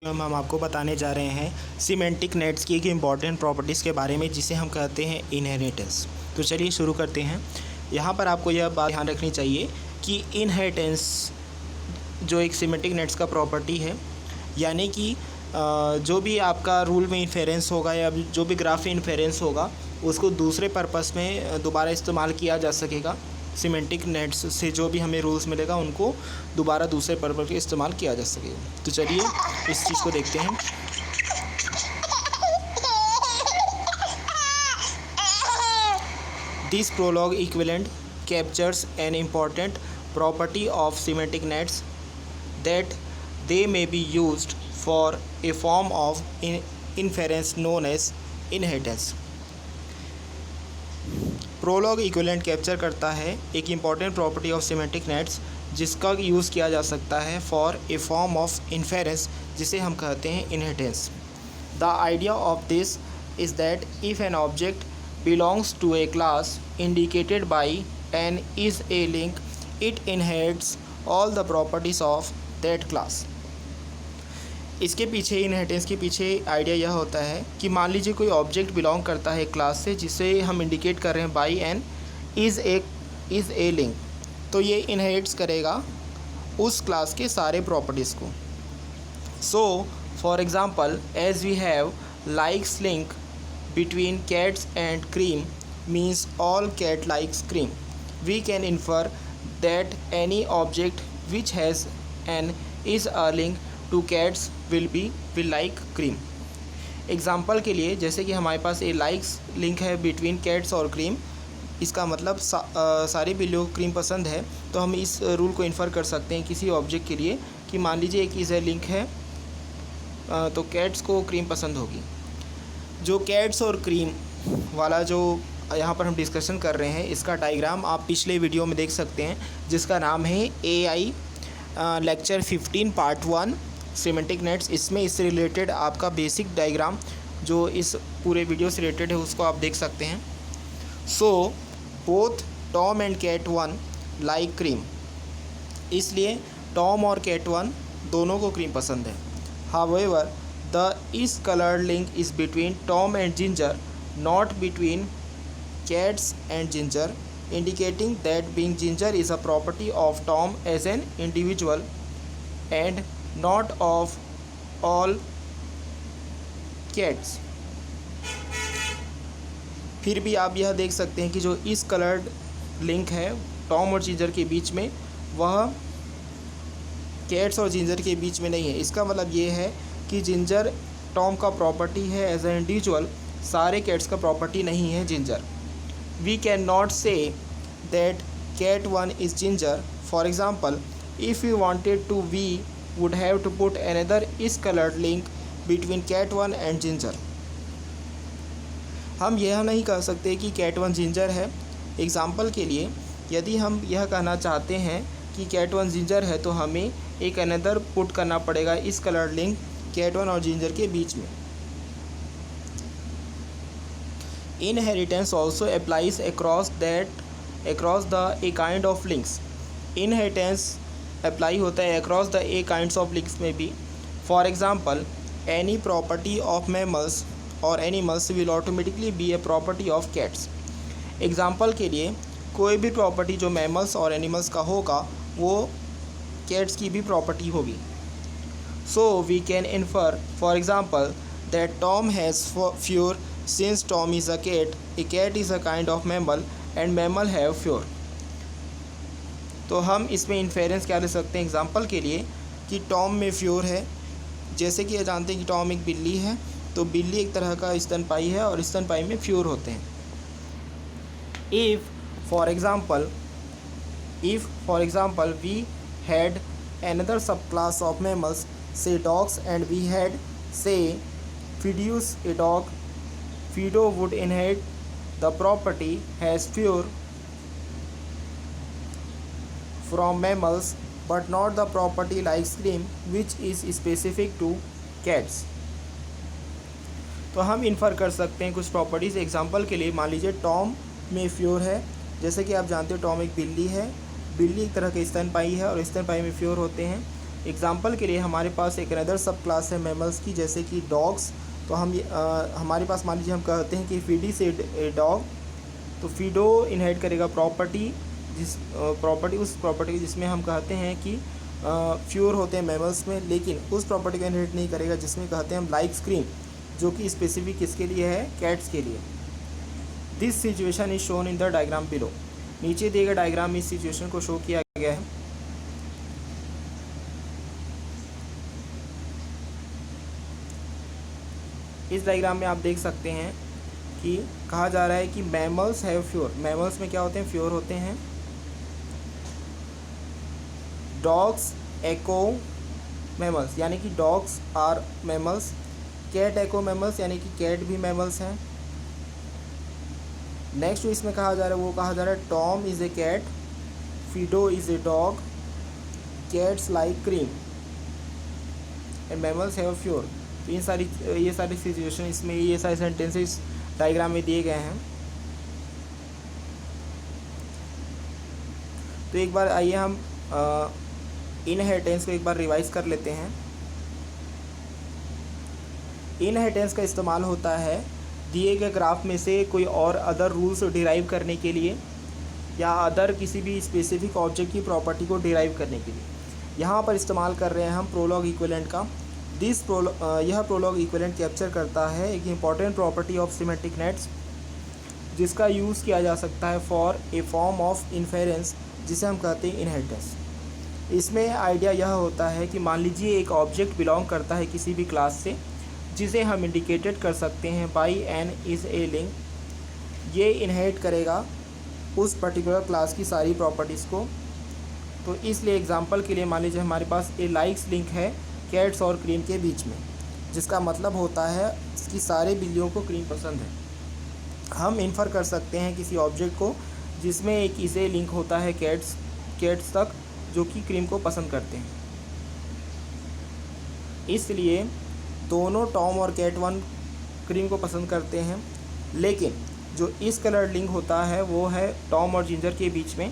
हम आपको बताने जा रहे हैं सिमेंटिक नेट्स की एक इम्पॉर्टेंट प्रॉपर्टीज़ के बारे में जिसे हम कहते हैं इनहेरिटेंस। तो चलिए शुरू करते हैं। यहाँ पर आपको यह बात ध्यान रखनी चाहिए कि इनहेरिटेंस जो एक सिमेंटिक नेट्स का प्रॉपर्टी है, यानी कि जो भी आपका रूल में इन्फेरेंस होगा या जो भी ग्राफ में इन्फेरेंस होगा उसको दूसरे पर्पस में दोबारा इस्तेमाल किया जा सकेगा। सिमेंटिक नेट्स से जो भी हमें रूल्स मिलेगा उनको दोबारा दूसरे पर्पस में इस्तेमाल किया जा सकेगा। तो चलिए इस चीज़ को देखते हैं। This Prolog equivalent captures an important property of semantic nets that they may be used for a form of inference known as inheritance। Prolog equivalent capture करता है एक important property of semantic nets जिसका use किया जा सकता है for a form of inference जिसे हम कहते हैं inheritance. The idea of this is that if an object belongs to a class indicated by an is a link it inherits all the properties of that class. इसके पीछे inheritance के पीछे idea यह होता है कि मान लीजिए कोई ऑब्जेक्ट बिलोंग करता है क्लास से जिसे हम इंडिकेट कर रहे हैं by an is a link, तो ये इनहेरिट्स करेगा उस क्लास के सारे प्रॉपर्टीज़ को। So for example as we have likes link between cats and cream means all cat likes cream, we can infer that any object which has an is a link to cats will like cream. Example के लिए जैसे कि हमारे पास a likes link है between cats और cream, इसका मतलब सारी बिल्लियों को क्रीम पसंद है, तो हम इस रूल को इन्फर कर सकते हैं किसी ऑब्जेक्ट के लिए कि मान लीजिए एक इज़ ए लिंक है तो कैट्स को क्रीम पसंद होगी। जो कैट्स और क्रीम वाला जो यहाँ पर हम डिस्कशन कर रहे हैं इसका डायग्राम आप पिछले वीडियो में देख सकते हैं जिसका नाम है AI lecture 15 part 1 semantic nets. इसमें इससे रिलेटेड आपका बेसिक डायग्राम जो इस पूरे वीडियो से रिलेटेड है उसको आप देख सकते हैं। So both Tom and cat one like cream, इसलिए टॉम और कैट वन दोनों को क्रीम पसंद है। However the is coloured link is between Tom and Ginger not between cats and Ginger, indicating that being ginger is a property of Tom as an individual and not of all cats। फिर भी आप यह देख सकते हैं कि जो इस कलर्ड लिंक है टॉम और जिंजर के बीच में वह कैट्स और जिंजर के बीच में नहीं है। इसका मतलब ये है कि जिंजर टॉम का प्रॉपर्टी है एज ए इंडिविजुअल, सारे कैट्स का प्रॉपर्टी नहीं है ginger. We cannot say that cat 1 is ginger. For example, if we wanted to, we would have to put another is colored link between cat 1 and ginger। हम यह नहीं कह सकते कि cat 1 जिंजर है। एग्ज़ाम्पल के लिए यदि हम यह कहना चाहते हैं कि cat 1 जिंजर है तो हमें एक अनदर पुट करना पड़ेगा इस कलर्ड लिंक cat 1 और जिंजर के बीच में। Inheritance also applies across the a kind of links। Inheritance apply होता है across the a kinds of links में भी। For example, any property of mammals or animals will automatically be a property of cats। Example के लिए कोई भी property जो mammals और एनिमल्स का होगा वो कैट्स की भी प्रॉपर्टी होगी। So we can infer for example that Tom has fur since Tom is a cat is a kind of mammal and mammal have fur। तो हम इसमें इन्फेरेंस क्या ले सकते हैं एग्ज़ाम्पल के लिए कि टॉम में फ्योर है, जैसे कि ये जानते हैं कि टॉम एक बिल्ली है तो बिल्ली एक तरह का स्तनपायी है और स्तनपायी में फ्योर होते हैं। If for example we had another subclass of mammals say dogs and we had say Fido's a dog, Fido would inherit the property has fur from mammals but not the property like cream which is specific to cats। तो हम infer कर सकते हैं कुछ properties. Example के लिए मान लीजिए टॉम में फ्योर है, जैसे कि आप जानते हो टॉम एक बिल्ली है, बिल्ली एक तरह का स्तनपायी है और स्तनपायी में फ्योर होते हैं। एग्जाम्पल के लिए हमारे पास एक अनदर सब क्लास है मैमल्स की, जैसे कि डॉग्स। तो हम हमारे पास मान लीजिए हम कहते हैं कि फीडी से डॉग, तो फीडो इनहेरिट करेगा प्रॉपर्टी, उस प्रॉपर्टी जिसमें हम कहते हैं कि फ्यूर होते हैं मैमल्स में, लेकिन उस प्रॉपर्टी को इनहेरिट नहीं करेगा जिसमें कहते हैं हम लाइक स्क्रीम, जो कि स्पेसिफिक किसके लिए है, कैट्स के लिए। This situation is shown in the diagram below. नीचे दिए गए डायग्राम में इस सिचुएशन को शो किया गया है। इस डायग्राम में आप देख सकते हैं कि कहा जा रहा है कि मैमल्स हैव फ्योर। मैमल्स में क्या होते हैं, फ्योर होते हैं। डॉग्स एको मैमल्स, यानी कि dogs are mammals. Cat AKO mammals, यानी कि कैट भी मैमल्स हैं। नेक्स्ट जो इसमें कहा जा रहा है वो कहा जा रहा है Tom is a cat, Fido is a dog, cats like cream and mammals have fur. तो ये सारी सिचुएशन इसमें, ये सारे सेंटेंसेस डायग्राम में दिए गए हैं। तो एक बार आइए हम इनहेरिटेंस को एक बार रिवाइज कर लेते हैं। इनहेरिटेंस का इस्तेमाल होता है दिए गए ग्राफ में से कोई और अदर रूल्स डिराइव करने के लिए, या अदर किसी भी स्पेसिफिक ऑब्जेक्ट की प्रॉपर्टी को डिराइव करने के लिए। यहाँ पर इस्तेमाल कर रहे हैं हम प्रोलॉग इक्विवेलेंट का। यह प्रोलॉग इक्विवेलेंट कैप्चर करता है एक important property of symmetric nets, जिसका यूज़ किया जा सकता है for a form of inference, जिसे हम कहते हैं इनहेरिटेंस। इसमें आइडिया यह होता है कि मान लीजिए एक ऑब्जेक्ट बिलोंग करता है किसी भी क्लास से, जिसे हम इंडिकेटेड कर सकते हैं by an is a link. ये इनहेरिट करेगा उस पर्टिकुलर क्लास की सारी प्रॉपर्टीज़ को। तो इसलिए एग्जांपल के लिए मान लीजिए हमारे पास ए लाइक्स लिंक है कैट्स और क्रीम के बीच में, जिसका मतलब होता है कि सारे बिल्लियों को क्रीम पसंद है। हम इन्फर कर सकते हैं किसी ऑब्जेक्ट को जिसमें एक इसे लिंक होता है कैट्स तक, जो कि क्रीम को पसंद करते हैं। इसलिए दोनों टॉम और कैट वन क्रीम को पसंद करते हैं, लेकिन जो इस कलर लिंक होता है वो है टॉम और जिंजर के बीच में,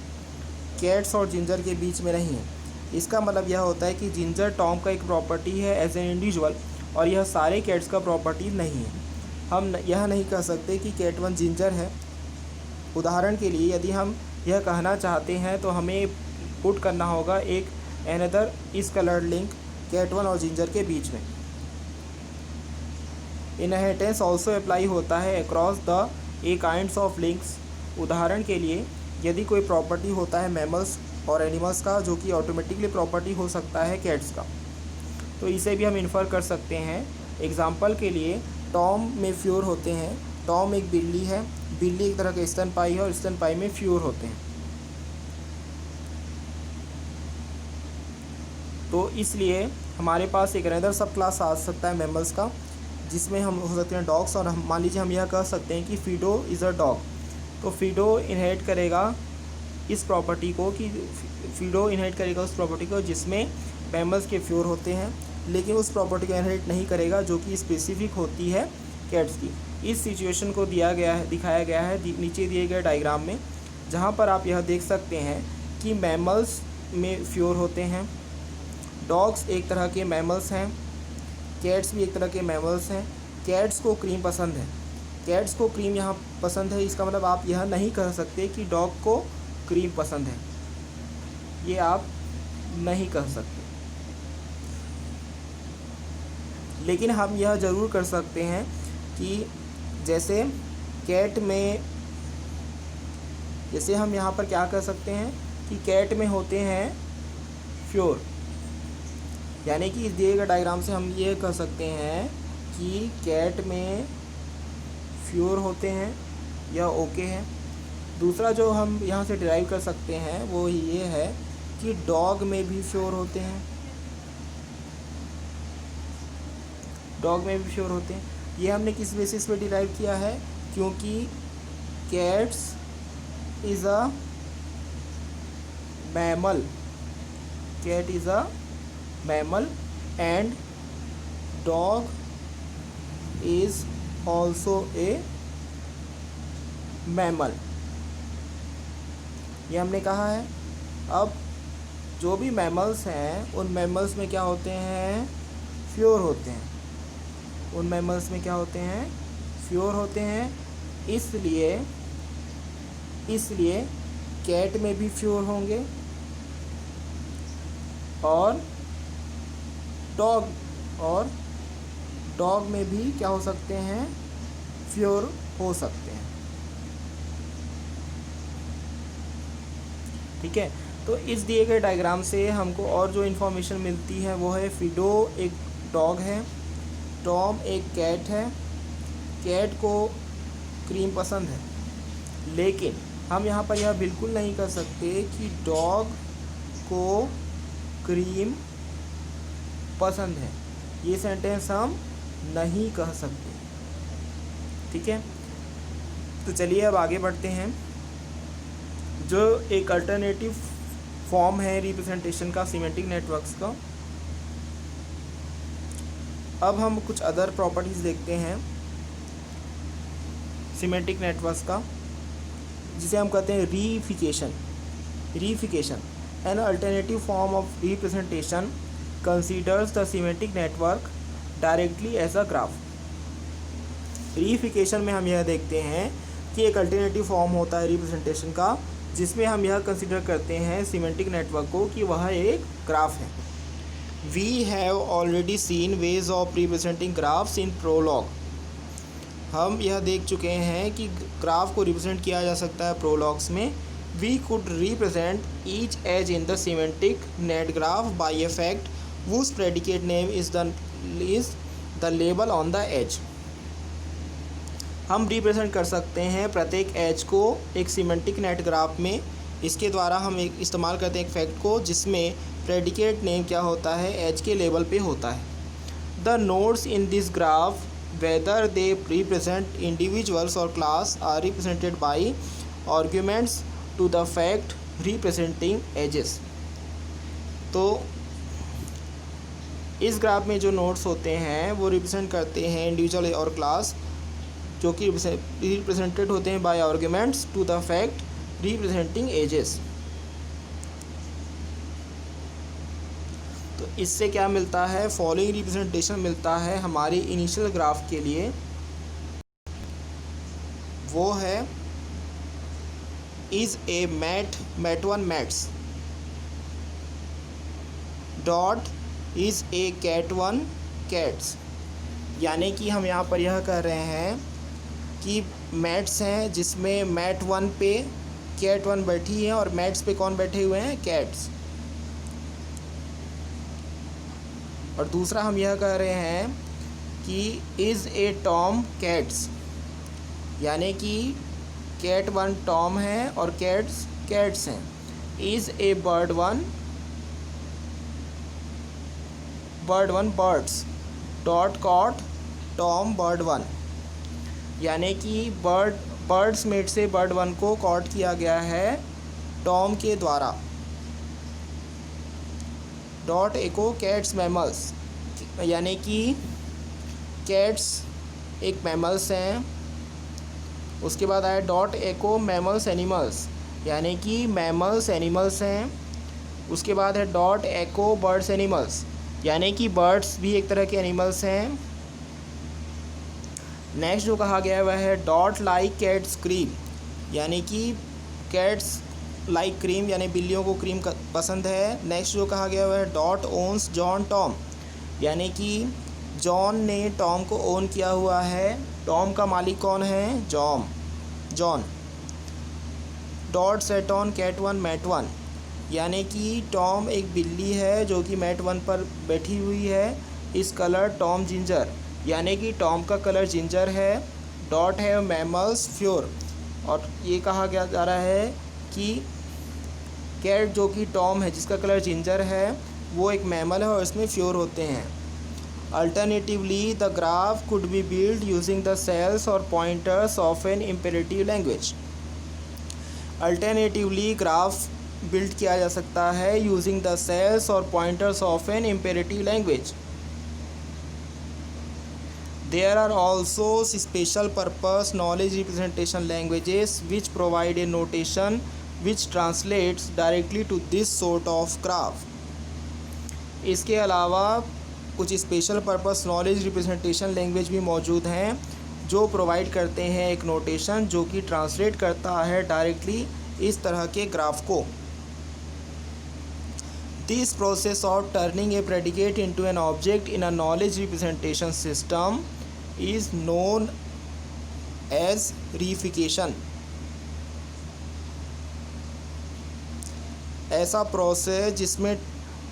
कैट्स और जिंजर के बीच में नहीं है। इसका मतलब यह होता है कि जिंजर टॉम का एक प्रॉपर्टी है एज एन इंडिविजुअल, और यह सारे कैट्स का प्रॉपर्टी नहीं है। हम यह नहीं कह सकते कि कैट वन जिंजर है। उदाहरण के लिए यदि हम यह कहना चाहते हैं तो हमें पुट करना होगा एक अनदर इस कलर लिंक कैट वन और जिंजर के बीच में। इनहेरिटेंस ऑल्सो अप्लाई होता है across the A kinds of links. उदाहरण के लिए यदि कोई प्रॉपर्टी होता है मैमल्स और एनिमल्स का, जो कि ऑटोमेटिकली प्रॉपर्टी हो सकता है कैट्स का, तो इसे भी हम इन्फर कर सकते हैं। एग्जाम्पल के लिए टॉम में फ्योर होते हैं। टॉम एक बिल्ली है, बिल्ली एक तरह का स्तनपायी है और स्तनपायी में फ्योर होते हैं। तो इसलिए हमारे पास एक अनदर सब क्लास आ सकता है मैमल्स का, जिसमें हम हो सकते हैं डॉग्स, और हम मान लीजिए हम यह कह सकते हैं कि फीडो इज़ अ डॉग। तो फीडो इनहेरिट करेगा इस प्रॉपर्टी को, कि फीडो इनहेरिट करेगा उस प्रॉपर्टी को जिसमें मैमल्स के फ्योर होते हैं, लेकिन उस प्रॉपर्टी को इनहेरिट नहीं करेगा जो कि स्पेसिफिक होती है कैट्स की। इस सिचुएशन को दिखाया गया है नीचे दिए गए डायग्राम में, जहाँ पर आप यह देख सकते हैं कि मैमल्स में फ्योर होते हैं, डॉग्स एक तरह के मैमल्स हैं, कैट्स भी एक तरह के मैमल्स हैं। कैट्स को क्रीम पसंद है, कैट्स को क्रीम यहाँ पसंद है। इसका मतलब आप यह नहीं कह सकते कि डॉग को क्रीम पसंद है, ये आप नहीं कह सकते। लेकिन हम यह ज़रूर कर सकते हैं कि जैसे कैट में, जैसे हम यहाँ पर क्या कर सकते हैं कि कैट में होते हैं फ्योर, यानी कि इस दिए गए डायग्राम से हम ये कह सकते हैं कि कैट में फ्योर होते हैं, यह ओके है। दूसरा जो हम यहाँ से डिराइव कर सकते हैं वो ये है कि डॉग में भी फ्योर होते हैं, डॉग में भी फ्योर होते हैं। ये हमने किस बेसिस पे डिराइव किया है, क्योंकि cats is a mammal, cat is a mammal and dog is also a mammal, ये हमने कहा है। अब जो भी मैमल्स हैं उन मैमल्स में क्या होते हैं, फ्योर होते हैं। उन मैमल्स में क्या होते हैं, फ्योर होते हैं। इसलिए कैट में भी फ्योर होंगे और डॉग में भी क्या हो सकते हैं, फ्योर हो सकते हैं। ठीक है, तो इस दिए गए डायग्राम से हमको और जो इन्फॉर्मेशन मिलती है वो है फिडो एक डॉग है, टॉम एक कैट है। कैट को क्रीम पसंद है, लेकिन हम यहाँ पर यह बिल्कुल नहीं कर सकते कि डॉग को क्रीम पसंद है। ये सेंटेंस हम नहीं कह सकते। ठीक है, तो चलिए अब आगे बढ़ते हैं। जो एक अल्टरनेटिव फॉर्म है रिप्रेजेंटेशन का सिमेंटिक नेटवर्क्स का, अब हम कुछ अदर प्रॉपर्टीज़ देखते हैं सिमेंटिक नेटवर्क्स का, जिसे हम कहते हैं reification. An alternative form of representation considers the semantic network directly as a graph. Reification में हम यह देखते हैं कि एक अल्टरनेटिव फॉर्म होता है रिप्रेजेंटेशन का, जिसमें हम यह कंसीडर करते हैं सिमेंटिक नेटवर्क को कि वह एक ग्राफ है। We have already seen ways of representing graphs in Prolog. हम यह देख चुके हैं कि ग्राफ को रिप्रेजेंट किया जा सकता है प्रोलॉग्स में। We could represent each edge in the semantic net graph by a fact whose predicate name is the label on the edge। हम रिप्रेजेंट कर सकते हैं प्रत्येक एज को एक सिमेंटिक नेट ग्राफ में। इसके द्वारा हम एक इस्तेमाल करते हैं एक फैक्ट को, जिसमें प्रेडिकेट नेम क्या होता है, एज के लेवल पे होता है। The nodes in this graph whether they represent individuals और class are represented by arguments to the fact representing edges. तो इस ग्राफ में जो नोड्स होते हैं वो रिप्रेजेंट करते हैं इंडिविजुअल और क्लास, जो कि रिप्रेजेंटेड होते हैं by arguments to the fact representing edges. तो इससे क्या मिलता है, फॉलोइंग रिप्रेजेंटेशन मिलता है हमारी इनिशियल ग्राफ के लिए। वो है is a mat one mats dot is a cat one cats. यानी कि हम यहाँ पर यह कह रहे हैं कि मैट्स हैं, जिसमें मैट वन पे कैट वन बैठी है और मैट्स पे कौन बैठे हुए हैं, कैट्स। और दूसरा हम यह कह रहे हैं कि इज़ ए टॉम कैट्स, यानी कि कैट वन टॉम है और कैट्स हैं। Is a bird one birds dot caught Tom bird one, यानी कि बर्ड्स मेट से बर्ड वन को कॉट किया गया है टॉम के द्वारा। डॉट एको कैट्स मैमल्स, यानी कि कैट्स एक मैमल्स हैं। उसके बाद आया डॉट एको मैमल्स एनिमल्स, यानी कि मैमल्स एनिमल्स हैं। उसके बाद है डॉट एको बर्ड्स एनिमल्स, यानी कि बर्ड्स भी एक तरह के एनिमल्स हैं। नेक्स्ट जो कहा गया है वह है डॉट लाइक कैट्स क्रीम, यानी कि कैट्स लाइक क्रीम, यानी बिल्लियों को क्रीम पसंद है। नेक्स्ट जो कहा गया वह है डॉट ओन्स जॉन टॉम, यानी कि जॉन ने टॉम को ओन किया हुआ है। टॉम का मालिक कौन है, John. Dot sat on cat one mat one, यानी कि टॉम एक बिल्ली है जो कि मैट वन पर बैठी हुई है। इस कलर टॉम जिंजर, यानी कि टॉम का कलर जिंजर है। डॉट है मैमल्स फ्योर, और ये कहा गया जा रहा है कि कैट जो कि टॉम है जिसका कलर जिंजर है वो एक मैमल है और इसमें फ्योर होते हैं। Alternatively the graph could be build using the cells और pointers of an imperative language. Alternatively graph build किया जा सकता है यूजिंग द सेल्स और pointers of an imperative language. There are also special purpose knowledge representation languages which provide a notation which translates directly to this sort of graph. इसके अलावा कुछ special purpose knowledge representation language भी मौजूद हैं जो provide करते हैं एक नोटेशन जो कि ट्रांसलेट करता है डायरेक्टली इस तरह के ग्राफ को. This process of turning a predicate into an object in a knowledge representation system is known as reification. ऐसा प्रोसेस जिसमें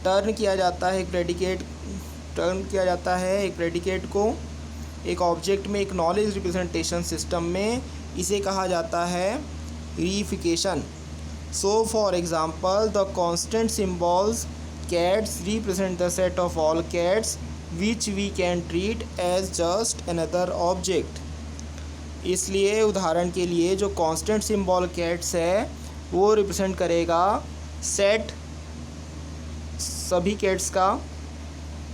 टर्न किया जाता है एक प्रेडिकेट को एक ऑब्जेक्ट में एक नॉलेज रिप्रेजेंटेशन सिस्टम में, इसे कहा जाता है reification. So for example, the constant symbols cats represent the set of all cats which we can treat as just another object. इसलिए उदाहरण के लिए जो कांस्टेंट सिंबल कैट्स है वो रिप्रेजेंट करेगा सेट सभी कैट्स का,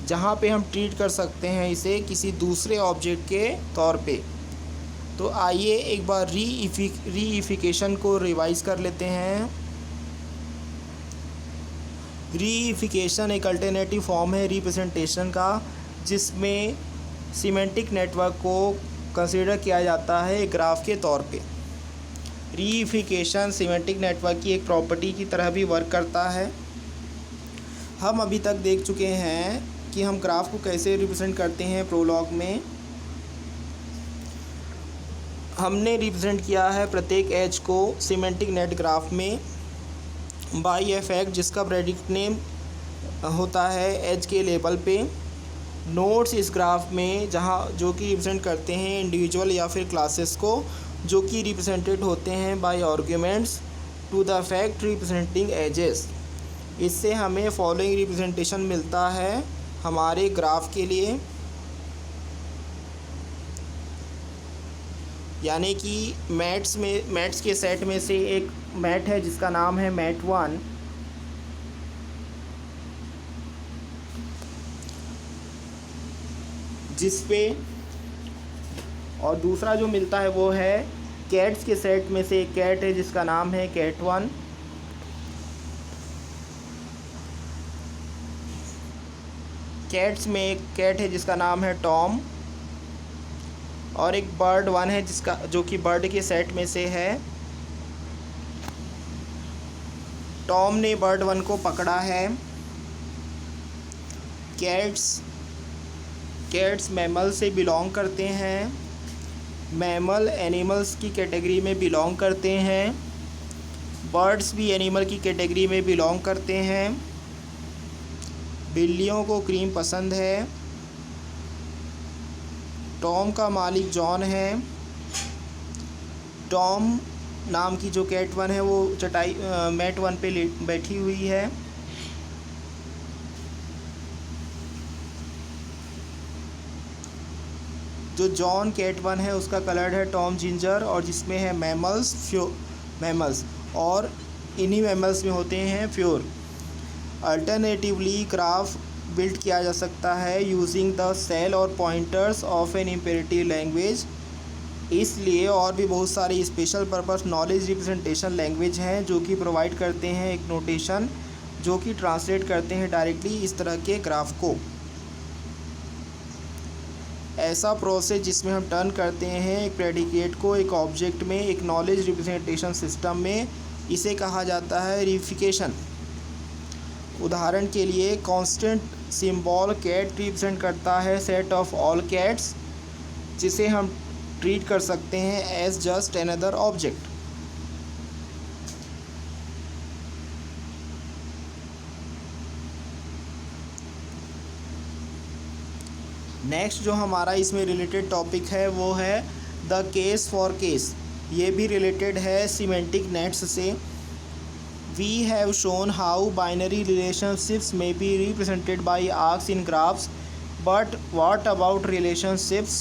जहाँ पे हम ट्रीट कर सकते हैं इसे किसी दूसरे ऑब्जेक्ट के तौर पे. तो आइए एक बार रीइफिकेशन को रिवाइज कर लेते हैं. रीइफिकेशन एक अल्टरनेटिव फॉर्म है रिप्रेजेंटेशन का जिसमें सिमेंटिक नेटवर्क को कंसीडर किया जाता है एक ग्राफ के तौर पे. रीइफिकेशन सिमेंटिक नेटवर्क की एक प्रॉपर्टी की तरह भी वर्क करता है. हम अभी तक देख चुके हैं कि हम ग्राफ को कैसे रिप्रेजेंट करते हैं. प्रोलॉग में हमने रिप्रेजेंट किया है प्रत्येक एज को सिमेंटिक नेट ग्राफ में बाई ए फैक्ट जिसका प्रेडिक्ट नेम होता है एज के लेवल पे. नोड्स इस ग्राफ में जहाँ जो कि रिप्रेजेंट करते हैं इंडिविजुअल या फिर क्लासेस को जो कि रिप्रेजेंटेड होते हैं by arguments to the fact representing edges. इससे हमें फॉलोइंग रिप्रेजेंटेशन मिलता है हमारे ग्राफ के लिए, यानी कि मैट्स के सेट में से एक मैट है जिसका नाम है मैट 1. जिस पे और दूसरा जो मिलता है वो है कैट्स के सेट में से एक कैट है जिसका नाम है कैट 1. कैट्स में एक कैट है जिसका नाम है टॉम और एक बर्ड 1 है जिसका जो कि बर्ड के सेट में से है. टॉम ने बर्ड 1 को पकड़ा है. कैट्स मैमल से बिलोंग करते हैं. मैमल एनिमल्स की कैटेगरी में बिलोंग करते हैं. बर्ड्स भी एनिमल की कैटेगरी में बिलोंग करते हैं. बिल्लियों को क्रीम पसंद है. टॉम का मालिक जॉन है. टॉम नाम की जो कैट 1 है वो चटाई मैट 1 पे बैठी हुई है. जो जॉन कैट 1 है उसका कलर है टॉम जिंजर और जिसमें है मैमल्स और इन्हीं मैमल्स में होते हैं फ्योर. अल्टरनेटिवली ग्राफ बिल्ड किया जा सकता है यूजिंग द सेल और pointers of an imperative language. इसलिए और भी बहुत सारी special purpose knowledge representation language हैं जो कि प्रोवाइड करते हैं एक नोटेशन जो कि ट्रांसलेट करते हैं डायरेक्टली इस तरह के ग्राफ को. ऐसा प्रोसेस जिसमें हम टर्न करते हैं एक प्रेडिकेट को एक ऑब्जेक्ट में एक नॉलेज रिप्रेजेंटेशन सिस्टम में, इसे कहा जाता है रीइफिकेशन. उदाहरण के लिए कांस्टेंट सिंबल कैट रिप्रेजेंट करता है सेट ऑफ ऑल कैट्स जिसे हम ट्रीट कर सकते हैं as just another object. Next जो हमारा इसमें रिलेटेड टॉपिक है वो है द केस फॉर केस. ये भी रिलेटेड है सिमेंटिक नेट्स से. We have shown how binary relationships may be represented by arcs in graphs, but what about relationships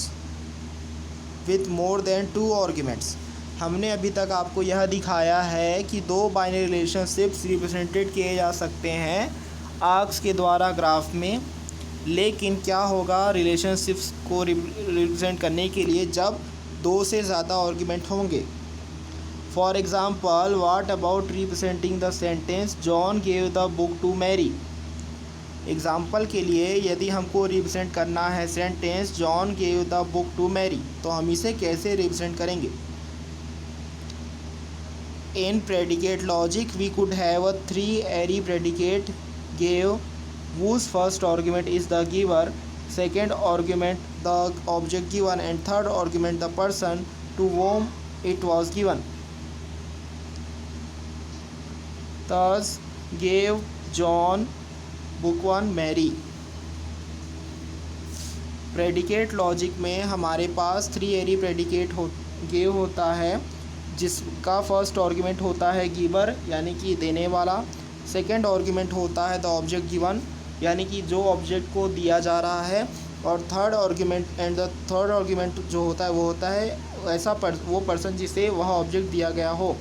with more than 2 arguments? हमने अभी तक आपको यह दिखाया है कि 2 बाइनरी रिलेशनशिप्स रिप्रेजेंटेड किए जा सकते हैं आर्क्स के द्वारा ग्राफ में. लेकिन क्या होगा रिलेशनशिप्स को रिप्रेजेंट करने के लिए जब 2 से ज़्यादा आर्गुमेंट होंगे. For example, what about representing the sentence John gave the book to Mary. Example के लिए यदि हमको रिप्रेजेंट करना है sentence John gave the book to Mary, तो हम इसे कैसे रिप्रेजेंट करेंगे? In predicate logic we could have a 3 ary predicate gave whose first argument is the giver, second argument the object given, and third argument the person to whom it was given. Thus gave John book 1 Mary. Predicate logic में हमारे पास 3 ary predicate gave होता है, जिसका first argument होता है giver यानी कि देने वाला, सेकेंड आर्ग्यूमेंट होता है द ऑब्जेक्ट गिवन यानी कि जो ऑब्जेक्ट को दिया जा रहा है, और थर्ड आर्ग्यूमेंट जो होता है वो होता है वो पर्सन जिसे वह ऑब्जेक्ट दिया गया हो।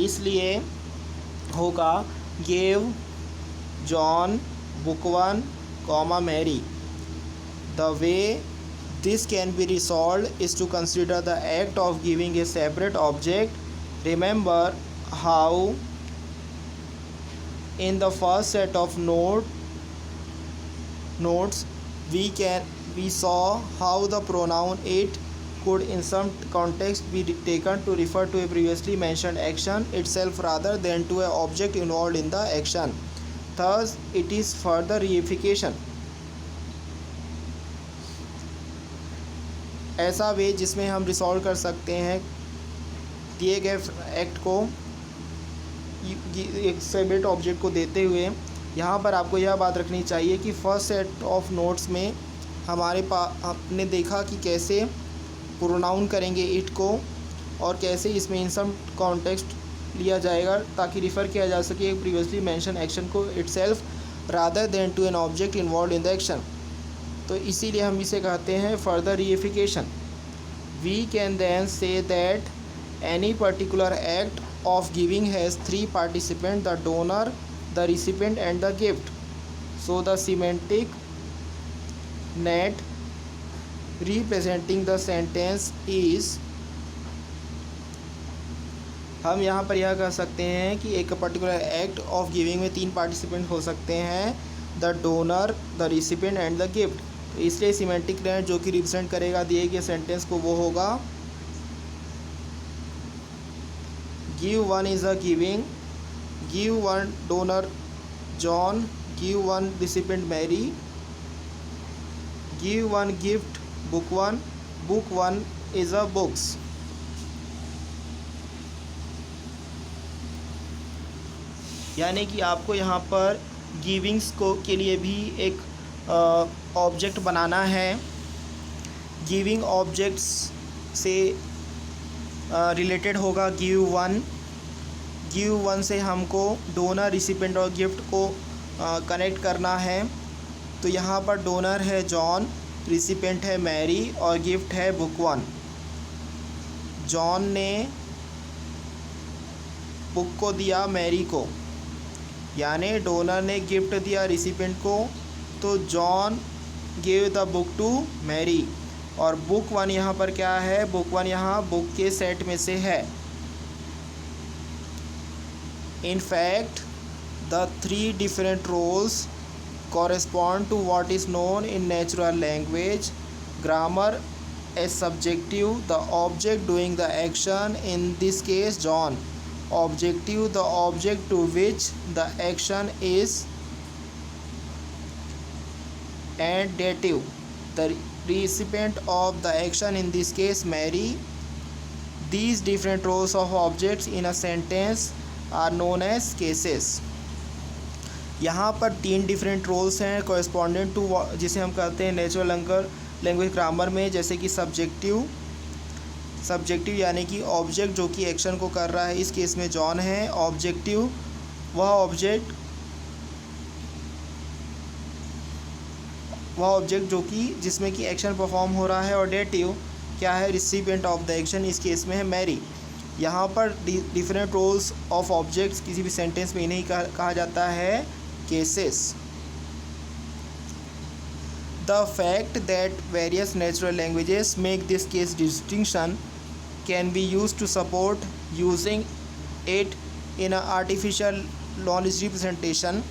इसलिए होगा gave John book 1 comma Mary. The way this can be resolved is to consider the act of giving a separate object. Remember how in the first set of notes we saw how the pronoun it could in some context be taken to refer to a previously mentioned action itself rather than to an object involved in the action. Thus it is further reification. ऐसा वे जिसमें हम resolve कर सकते हैं दिए गए act को एक सेपरेट ऑब्जेक्ट को देते हुए। यहाँ पर आपको यह बात रखनी चाहिए कि फर्स्ट सेट ऑफ नोट्स में हमारे पास हमने देखा कि कैसे प्रोनाउन करेंगे इट को और कैसे इसमें इन सम कॉन्टेक्स्ट लिया जाएगा ताकि रिफ़र किया जा सके प्रीवियसली मेंशन एक्शन को itself rather than to an object involve in the action. तो इसीलिए हम इसे कहते हैं further reification. We can then say that any particular act of giving has 3 participants: the donor, the recipient, and the gift. So the semantic net representing the sentence is, हम यहाँ पर यह कह सकते हैं कि एक पर्टिकुलर एक्ट ऑफ गिविंग में 3 पार्टिसिपेंट हो सकते हैं, the donor, the recipient and the gift. तो इसलिए सीमेंटिक नेट जो कि रिप्रेजेंट करेगा दिए गए सेंटेंस को वो होगा give 1 is a giving, give 1 donor John, give 1 recipient Mary, give 1 gift book 1, book 1 is a books। यानी कि आपको यहाँ पर गिविंग्स को के लिए भी एक ऑब्जेक्ट बनाना है। गिविंग ऑब्जेक्ट्स से रिलेटेड होगा गिव वन से हमको डोनर, रिसिपेंट और गिफ्ट को कनेक्ट करना है। तो यहाँ पर डोनर है जॉन, रिसिपेंट है मैरी और गिफ्ट है बुक 1। जॉन ने बुक को दिया मैरी को, यानी डोनर ने गिफ्ट दिया रिसिपेंट को, तो John gave the book to Mary. और बुक 1 यहाँ पर क्या है? बुक 1 यहाँ बुक के सेट में से है। In fact the 3 different roles correspond to what is known in natural language grammar as subjective, the object doing the action, in this case John; objective, the object to which the action is; and dative, the recipient of the action, in this case Mary. These different roles of objects in a sentence are known as cases. यहाँ पर 3 different roles हैं correspondent to जिसे हम कहते हैं natural language grammar में, जैसे कि सब्जेक्टिव यानी कि ऑब्जेक्ट जो कि एक्शन को कर रहा है, इस केस में जॉन है। ऑब्जेक्टिव वह ऑब्जेक्ट जो कि जिसमें कि एक्शन परफॉर्म हो रहा है। और डेटिव क्या है? रिसिपिएंट ऑफ द एक्शन, इस केस में है मैरी। यहाँ पर डिफरेंट रोल्स ऑफ ऑब्जेक्ट्स किसी भी सेंटेंस में इन्हें कहा जाता है cases. The fact that various natural languages make this case distinction can be used to support using it in a artificial knowledge representation।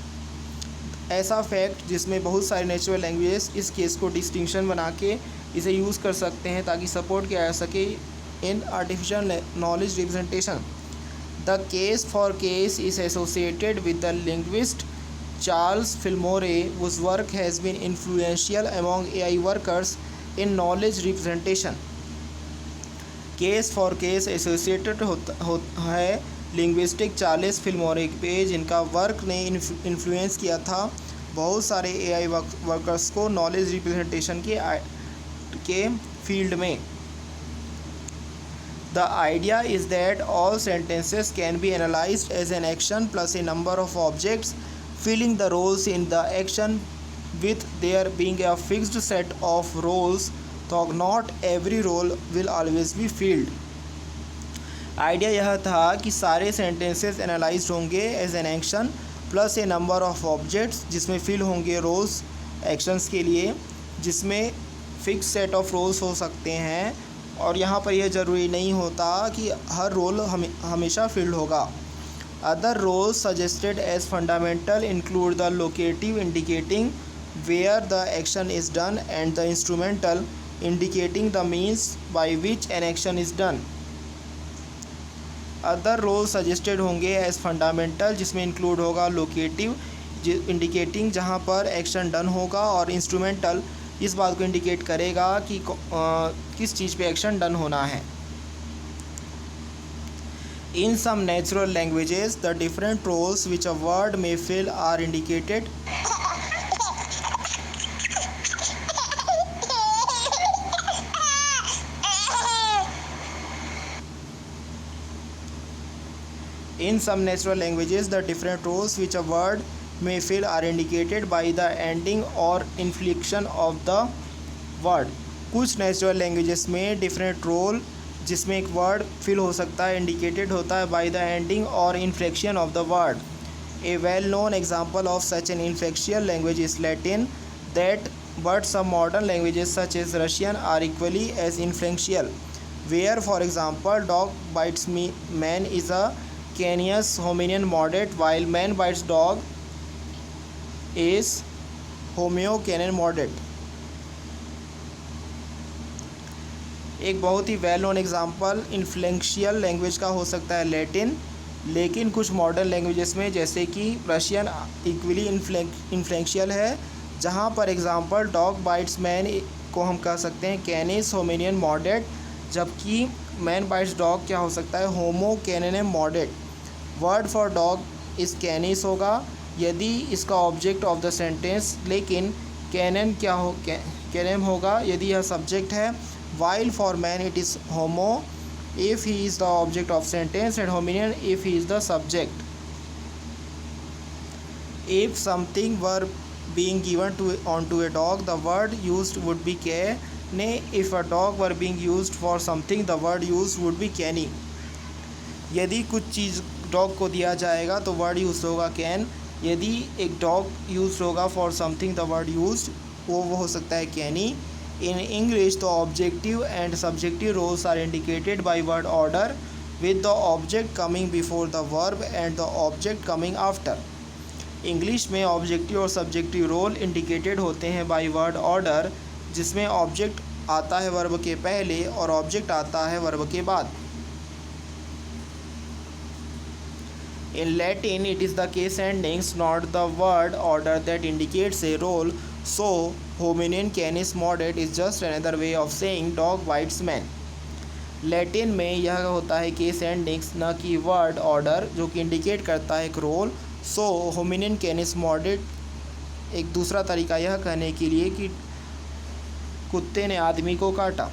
ऐसा फैक्ट जिसमें बहुत सारे नेचुरल लैंग्वेजेस इस केस को डिस्टिंक्शन बना के इसे यूज़ कर सकते हैं ताकि सपोर्ट किया जा सके in artificial knowledge representation. The case for case is associated with the linguist Charles Fillmore whose work has been influential among AI workers in knowledge representation। Case for case associated है linguistic Charles फिल्मोरे पे, जिनका work ने influence किया था बहुत सारे AI workers को knowledge representation के फील्ड में। The idea is that all sentences can be analyzed as an action plus a number of objects filling the roles in the action, with there being a fixed set of roles, though not every role will always be filled। Idea यह था कि सारे sentences analyse होंगे as an action plus a number of objects, जिसमें fill होंगे roles actions के लिए, जिसमें फिक्स सेट ऑफ रोल्स हो सकते हैं। और यहाँ पर यह ज़रूरी नहीं होता कि हर रोल हमेशा फिल्ड होगा। Other roles suggested as fundamental include the locative indicating where the action is done and the instrumental indicating the means by which an action is done. Other role suggested होंगे as fundamental, जिसमें include होगा locative indicating जहाँ पर action done होगा, और instrumental इस बात को इंडिकेट करेगा कि किस चीज़ पे एक्शन डन होना है। In some natural languages the different roles which a word may fill are indicated. In some natural languages, the different roles which a word may fill are indicated by the ending or inflection of the word। कुछ natural languages में different role जिसमें एक word fill हो सकता है indicated होता है by the ending और inflection of the word. A well known example of such an inflectional language is Latin, that but some modern languages such as Russian are equally as influential, where for example dog bites man is a canis hominem modet, while man bites dog is homeo canin modet। एक बहुत ही well known example इन्फ्लेक्शियल language का हो सकता है Latin, लेकिन कुछ modern languages में जैसे कि रशियन इक्वली इन्फ्लेक्शियल है, जहाँ पर एग्जांपल डॉग बाइट्स मैन को हम कह सकते हैं कैनिस होमिनियन मॉडेट, जबकि मैन बाइट्स डॉग क्या हो सकता है होमो कैनिनम मॉडेट। वर्ड फॉर डॉग इस कैनिस होगा यदि इसका ऑब्जेक्ट ऑफ द सेंटेंस, लेकिन कैनन क्या हो कैनम होगा यदि यह सब्जेक्ट है। While for man it is होमो if he is the object of sentence and होमिनियन if he is the subject. If something were being given onto a dog, the word used would be cane। If a dog were being used for something, the word used would be canny। यदि कुछ चीज़ dog को दिया जाएगा तो word use होगा कैन, यदि एक डॉग यूज होगा for something the word use वो हो सकता है कैनी। In English the objective and subjective roles are indicated by word order, with the object coming before the verb and the object coming after. English में objective और subjective role indicated होते हैं by word order, जिसमें object आता है verb के पहले और ऑब्जेक्ट आता है वर्ब के बाद। In Latin, it is the case endings, not the word order, that indicates a role. So, hominem canis modet is just another way of saying dog bites man। Latin में यह होता है case endings, न कि word order, जो कि indicate करता है एक रोल। सो होमिनिन कैनिस मॉडेट एक दूसरा तरीका यह कहने के लिए कि कुत्ते ने आदमी को काटा।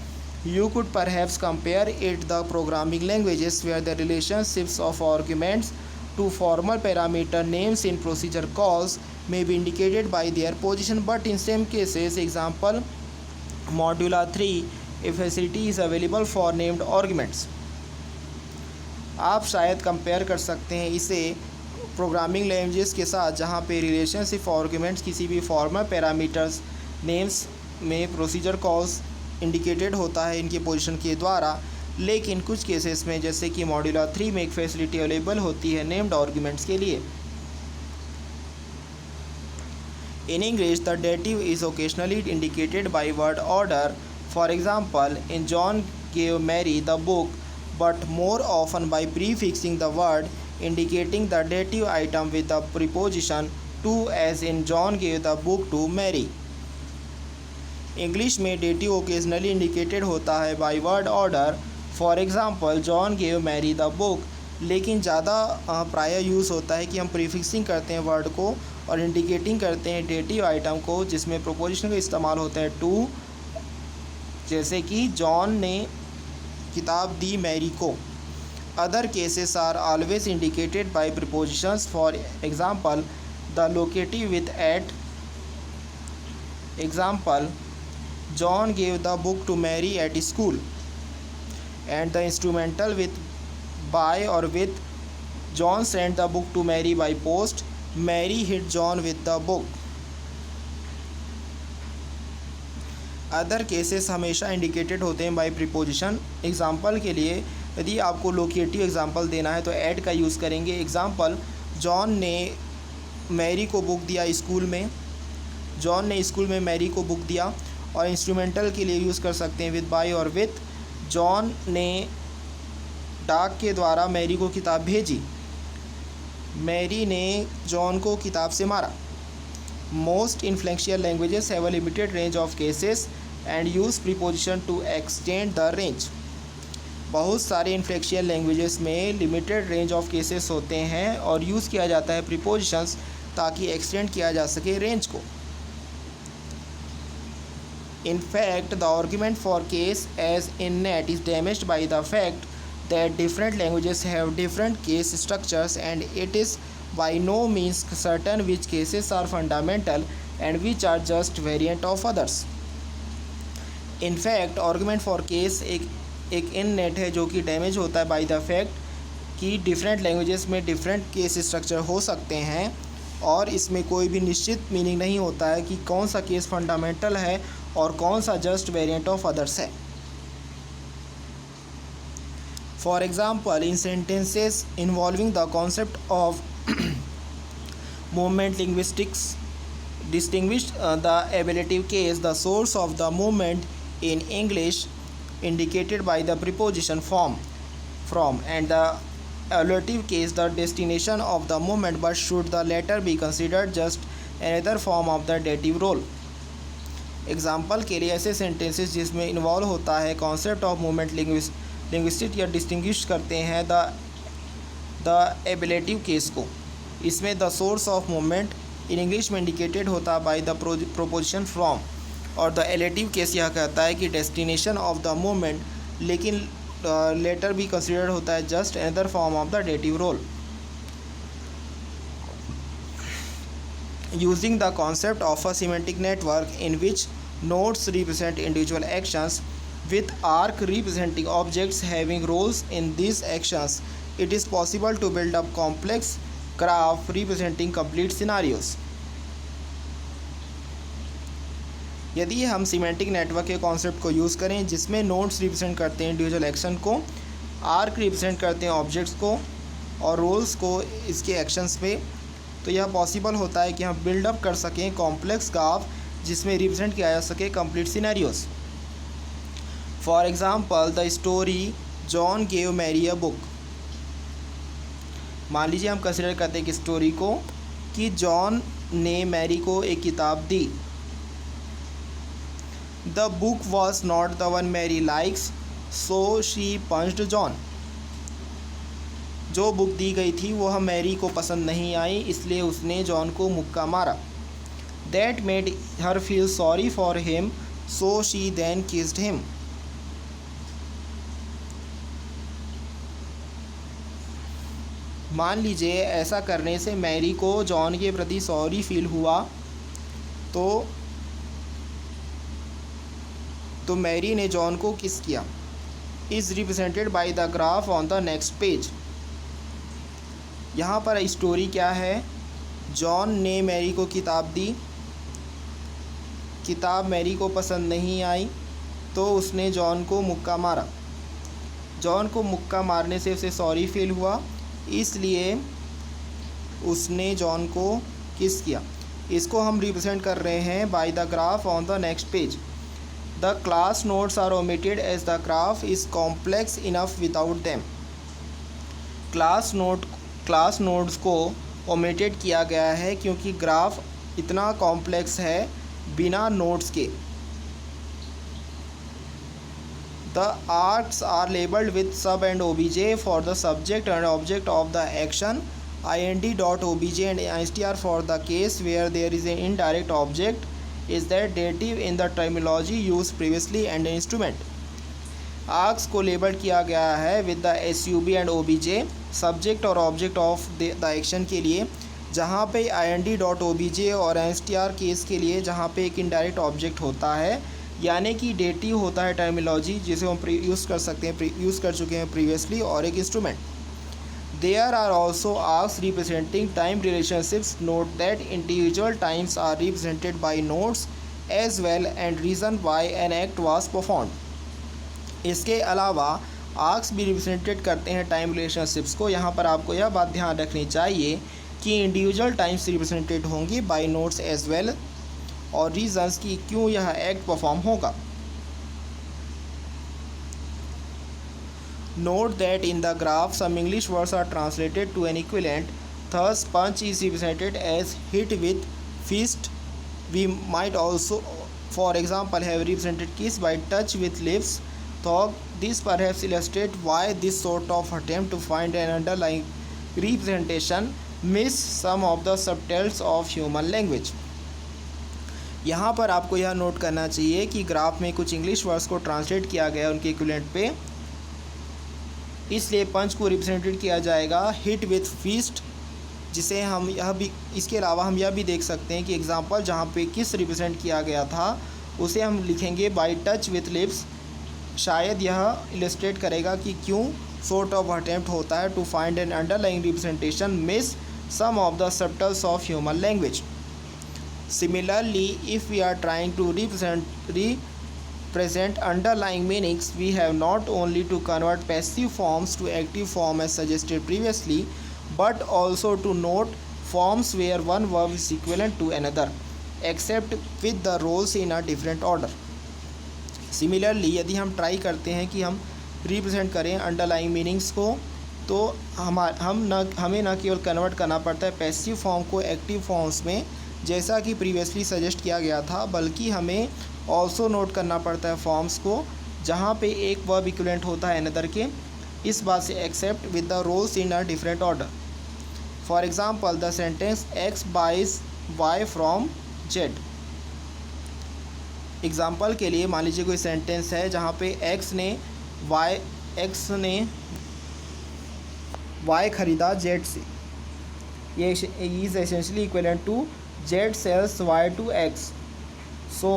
You could perhaps compare it the programming languages where the relationships of arguments to formal parameter names in procedure calls may be indicated by their position, but in some cases, example modula 3, a facility is available for named arguments। आप शायद compare कर सकते हैं इसे programming languages के साथ जहाँ पे रिलेशनशिप आर्ग्यूमेंट्स किसी भी फॉर्मल पैरामीटर्स नेम्स में प्रोसीजर कॉल्स इंडिकेटेड होता है इनके पोजीशन के द्वारा, लेकिन कुछ केसेस में जैसे कि मॉड्यूलर 3 में एक फैसिलिटी अवेलेबल होती है नेम्ड आर्ग्यूमेंट्स के लिए। In English, the dative is occasionally indicated by word order. For example, in John gave Mary the book, but more often by prefixing the word indicating the dative item with the preposition to, as in John gave the book to Mary. English में dative occasionally indicated होता है by word order. For example, John gave Mary the book, लेकिन ज़्यादा प्राय use होता है कि हम प्रीफिक्सिंग करते हैं वर्ड को और इंडिकेटिंग करते हैं डेटिव आइटम को, जिसमें प्रोपोजिशन का इस्तेमाल होता है टू, जैसे कि जॉन ने किताब दी मैरी को। Other cases are always indicated by prepositions. For example, the locative with at. Example, John gave the book to Mary at school, and the instrumental with by or with. John sent the book to Mary by post. Mary hit John with the book. Other cases हमेशा indicated होते हैं bye preposition. Example के लिए यदि आपको locative example देना है तो ऐड का यूज़ करेंगे। एग्जाम्पल, जॉन ने मैरी को बुक दिया स्कूल में। जॉन ने स्कूल में मैरी को बुक दिया। और इंस्ट्रूमेंटल के लिए यूज़ कर सकते हैं विद बाय और विथ। जॉन ने डाक के द्वारा मैरी को किताब भेजी। मैरी ने जॉन को किताब से मारा। Most inflectional languages have a limited range of cases and use preposition to extend the range. बहुत सारे इन्फ्लेक्शियल लैंग्वेजेस में लिमिटेड रेंज ऑफ केसेस होते हैं और यूज़ किया जाता है प्रीपोजिशंस ताकि एक्सटेंड किया जा सके रेंज को। In fact, the argument for case as in net is damaged by the fact that different languages have different case structures, and it is by no means certain which cases are fundamental and which are just variant of others. In fact, argument for case एक in net है जो कि damage होता है by the fact कि different languages में different case structure हो सकते हैं और इसमें कोई भी निश्चित मीनिंग नहीं होता है कि कौन सा केस फंडामेंटल है और कौन सा जस्ट वेरिएंट ऑफ अदर्स है। For example, in sentences involving the concept of movement linguistics distinguish the ablative case the source of the movement in English indicated by the preposition from and the relative case the destination of the movement, but should the latter be considered just another form of the dative role. Example के लिए ऐसे sentences जिसमें involve होता है concept of movement linguistic या distinguish करते हैं the ablative case को। इसमें the source of movement in English में इंडिकेटेड होता है बाय द प्रोपोजिशन फ्रॉम, और द एलेटिव केस यह कहता है कि डेस्टिनेशन ऑफ द मूवमेंट, लेकिन लेटर भी कंसिडर्ड होता है just another form of the dative role. Using the concept of a semantic network in which nodes represent individual actions with arc representing objects having roles in these actions, it is possible to build up complex graph representing complete scenarios. यदि हम semantic network के concept को use करें जिसमें nodes represent करते हैं individual action को, arc represent करते हैं ऑब्जेक्ट्स को और रोल्स को इसके एक्शंस पे, तो यह पॉसिबल होता है कि हम बिल्डअप कर सकें कॉम्प्लेक्स ग्राफ जिसमें रिप्रेजेंट किया जा सके complete scenarios. For example the story John gave marry a book. मान लीजिए हम कंसिडर करते हैं कि स्टोरी को कि जॉन ने मैरी को एक किताब दी. The book was not the one Mary likes so she punched John. जो बुक दी गई थी वह मैरी को पसंद नहीं आई इसलिए उसने जॉन को मुक्का मारा. That made her feel sorry for him so she then kissed him. मान लीजिए ऐसा करने से मैरी को जॉन के प्रति सॉरी फील हुआ तो मैरी ने जॉन को किस किया. Is represented by the graph on the next page. यहाँ पर स्टोरी क्या है, जॉन ने मैरी को किताब दी, किताब मैरी को पसंद नहीं आई तो उसने जॉन को मुक्का मारा. जॉन को मुक्का मारने से उसे सॉरी फील हुआ, इसलिए उसने जॉन को किस किया। इसको हम रिप्रेजेंट कर रहे हैं by the graph on the next page. The class notes are omitted as the graph is complex enough without them. Class notes को ओमिटेड किया गया है क्योंकि ग्राफ इतना कॉम्प्लेक्स है बिना नोट्स के। The arcs are labeled with sub and obj for the subject and object of the action. ind.obj and str for the case where there is an indirect object is that dative in the terminology used previously and instrument. Arcs को label किया गया है with the sub and obj subject और object of the action के लिए, जहाँ पे ind.obj और str केस के लिए जहाँ पे एक इनडायरेक्ट ऑब्जेक्ट होता है, यानी कि डेटिव होता है टर्मिनोलॉजी जिसे हम यूज़ कर चुके हैं प्रीवियसली, और एक instrument. There are also arcs representing time relationships. Note that individual times are represented by notes as well and reason why an act was performed. इसके अलावा आर्क्स भी रिप्रेजेंटेड करते हैं टाइम रिलेशनशिप्स को। यहाँ पर आपको यह बात ध्यान रखनी चाहिए कि इंडिविजुअल टाइम्स रिप्रेजेंटेड होंगी बाय नोट्स एज वेल, और रीजंस कि क्यों यह एक्ट परफॉर्म होगा। Note that in the graph some English words are translated to an equivalent, thus punch is represented as hit with fist. We might also for example have represented kiss by touch with lips. तो this perhaps illustrate why this sort of attempt to find an underlying representation miss some of the subtleties of human language. यहाँ पर आपको यह note करना चाहिए कि graph में कुछ इंग्लिश वर्ड्स को ट्रांसलेट किया गया उनके इक्विवेलेंट पे, इसलिए पंच को रिप्रेजेंटेड किया जाएगा हिट विथ फिस्ट, जिसे हम यह भी, इसके अलावा हम यह भी देख सकते हैं कि एग्जांपल जहाँ पे किस रिप्रेजेंट किया गया था उसे हम लिखेंगे बाय टच विथ लिप्स। शायद यह इलस्ट्रेट करेगा कि क्यों सॉर्ट ऑफ अटेम्प्ट होता है to find an underlying representation miss some of the subtleties of human language. Similarly, if we are trying to represent underlying meanings, we have not only to convert passive forms to active form as suggested previously, but also to note forms where one verb is equivalent to another, except with the roles in a different order. Similarly, यदि हम try करते हैं कि हम represent करें underlying meanings को, तो हमें न केवल कन्वर्ट करना पड़ता है पैसिव फॉर्म को एक्टिव फॉर्म्स में जैसा कि प्रीवियसली सजेस्ट किया गया था, बल्कि हमें ऑल्सो नोट करना पड़ता है फॉर्म्स को जहाँ पे एक वर्ब इक्विवेलेंट होता है अनदर के, इस बात से except with the roles in a different order. For example the sentence X buys Y from Z. Example के लिए मान लीजिए कोई सेंटेंस है जहाँ पे एक्स ने वाई खरीदा जेड से। ये is essentially equivalent to Z sells Y to X. So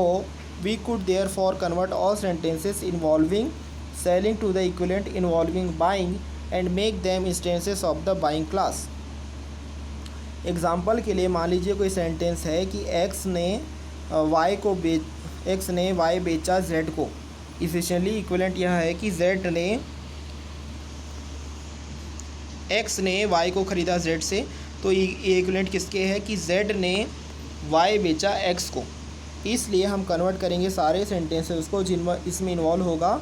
we could therefore convert all sentences involving selling to the equivalent involving buying and make them instances of the buying class. Example के लिए मान लीजिए कोई sentence है कि X ने Y बेचा Z को। इफिशिएंटली इक्विवेलेंट यह है कि X ने Y को ख़रीदा Z से, तो ये इक्विवेलेंट किसके है कि Z ने Y बेचा X को। इसलिए हम कन्वर्ट करेंगे सारे सेंटेंसेस को जिनमें इसमें इन्वॉल्व होगा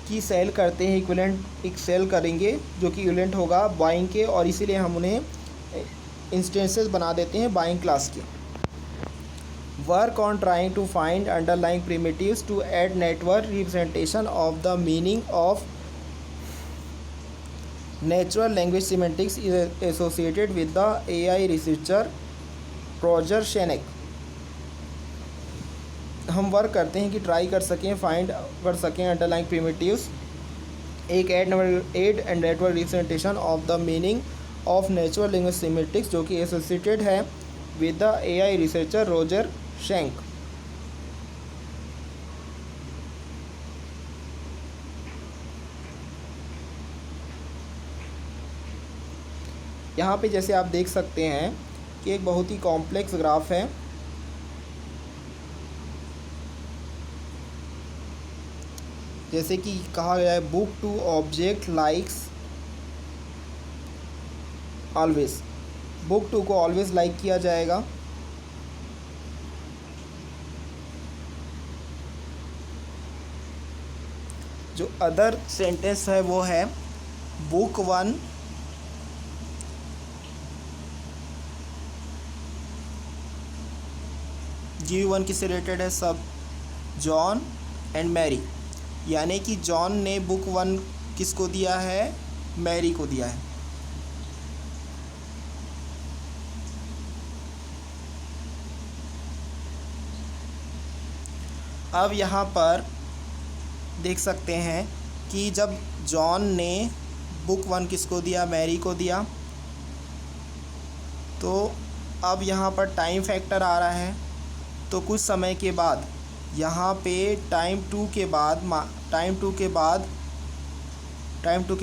कि सेल करते हैं इक्विवेलेंट, एक सेल करेंगे जो कि इक्विवेलेंट होगा बाइंग के, और इसीलिए हम उन्हें इंस्टेंसेस बना देते हैं बाइंग क्लास के। Work on trying to find underlying primitives to aid network representation of the meaning of Natural language semantics is associated with the AI researcher Roger Schenck. हम वर्क करते हैं कि ट्राई कर सकें, फाइंड कर सकें underlying primitives, एक aid and network representation of the meaning of natural language semantics जो कि एसोसिएटेड है with the AI researcher Roger Schank. यहाँ पे जैसे आप देख सकते हैं कि एक बहुत ही कॉम्प्लेक्स ग्राफ है। जैसे कि कहा गया है book two object likes always, book two को ऑलवेज लाइक किया जाएगा। जो अदर सेंटेंस है वो है बुक वन जी वन किससे रिलेटेड है, सब जॉन एंड मैरी, यानी कि जॉन ने बुक वन किसको दिया है, मैरी को दिया है। अब यहाँ पर देख सकते हैं कि जब जॉन ने बुक वन किसको दिया, मैरी को दिया, तो अब यहाँ पर टाइम फैक्टर आ रहा है। तो कुछ समय के बाद यहाँ पे टाइम टू के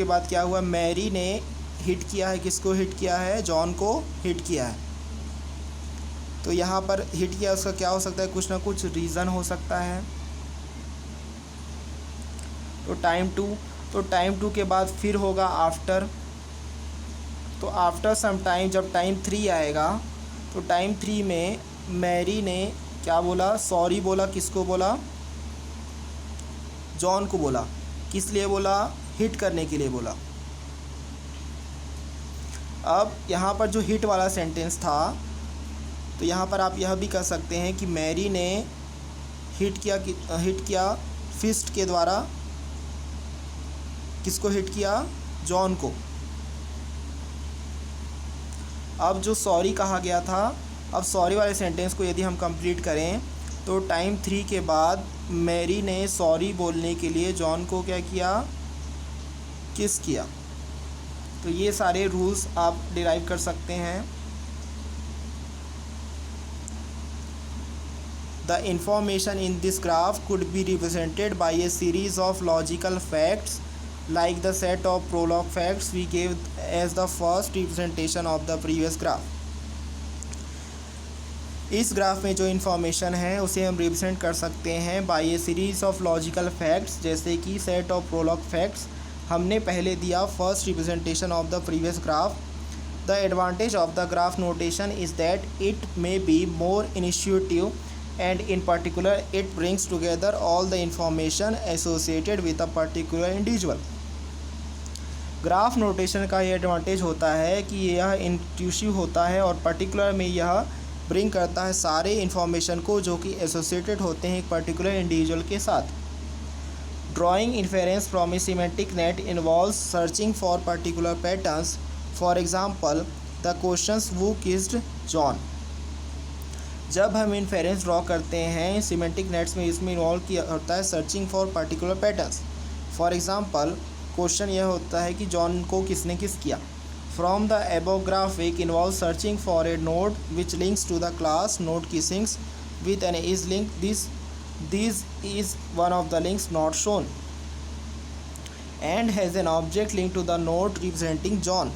बाद क्या हुआ, मैरी ने हिट किया है, किसको हिट किया है, जॉन को हिट किया है। तो यहाँ पर हिट किया, उसका क्या हो सकता है, कुछ ना कुछ रीज़न हो सकता है। तो टाइम टू के बाद फिर होगा आफ्टर। तो आफ्टर सम टाइम जब टाइम 3 आएगा तो टाइम 3 में मैरी ने क्या बोला, सॉरी बोला, किसको बोला, जॉन को बोला। किस लिए बोला, हिट करने के लिए बोला। अब यहाँ पर जो हिट वाला सेंटेंस था, तो यहाँ पर आप यह भी कह सकते हैं कि मैरी ने हिट किया फिस्ट के द्वारा, किसको हिट किया, जॉन को। अब जो सॉरी कहा गया था, अब सॉरी वाले सेंटेंस को यदि हम कंप्लीट करें तो टाइम 3 के बाद मैरी ने सॉरी बोलने के लिए जॉन को क्या किया, किस किया। तो ये सारे रूल्स आप डिराइव कर सकते हैं। The information in this graph could be represented by a series of logical facts like the set of prologue facts we gave as the first representation of the previous graph। इस graph में जो information है उसे हम represent कर सकते हैं by a series of logical facts, जैसे कि सेट ऑफ प्रोलॉग फैक्ट्स हमने पहले दिया first representation of the previous graph. The advantage of the graph notation is that it may be more initiative and in particular it brings together all the information associated with a particular individual। Graph notation का ये advantage होता है कि यह intuitive होता है और particular में यह ब्रिंग करता है सारे इन्फॉर्मेशन को जो कि एसोसिएटेड होते हैं एक पर्टिकुलर इंडिविजुअल के साथ। Drawing inference from A semantic net involves searching for particular patterns. For example the questions who kissed John. जब हम इन्फेरेंस ड्रॉ करते हैं सिमेंटिक नेट्स में, इसमें इन्वॉल्व किया होता है searching for particular patterns. For example question यह होता है कि जॉन को किसने किस किया। From the above graphic involve searching for a node which links to the class node kissings with an is link. This is one of the links not shown and has an object link to the node representing John.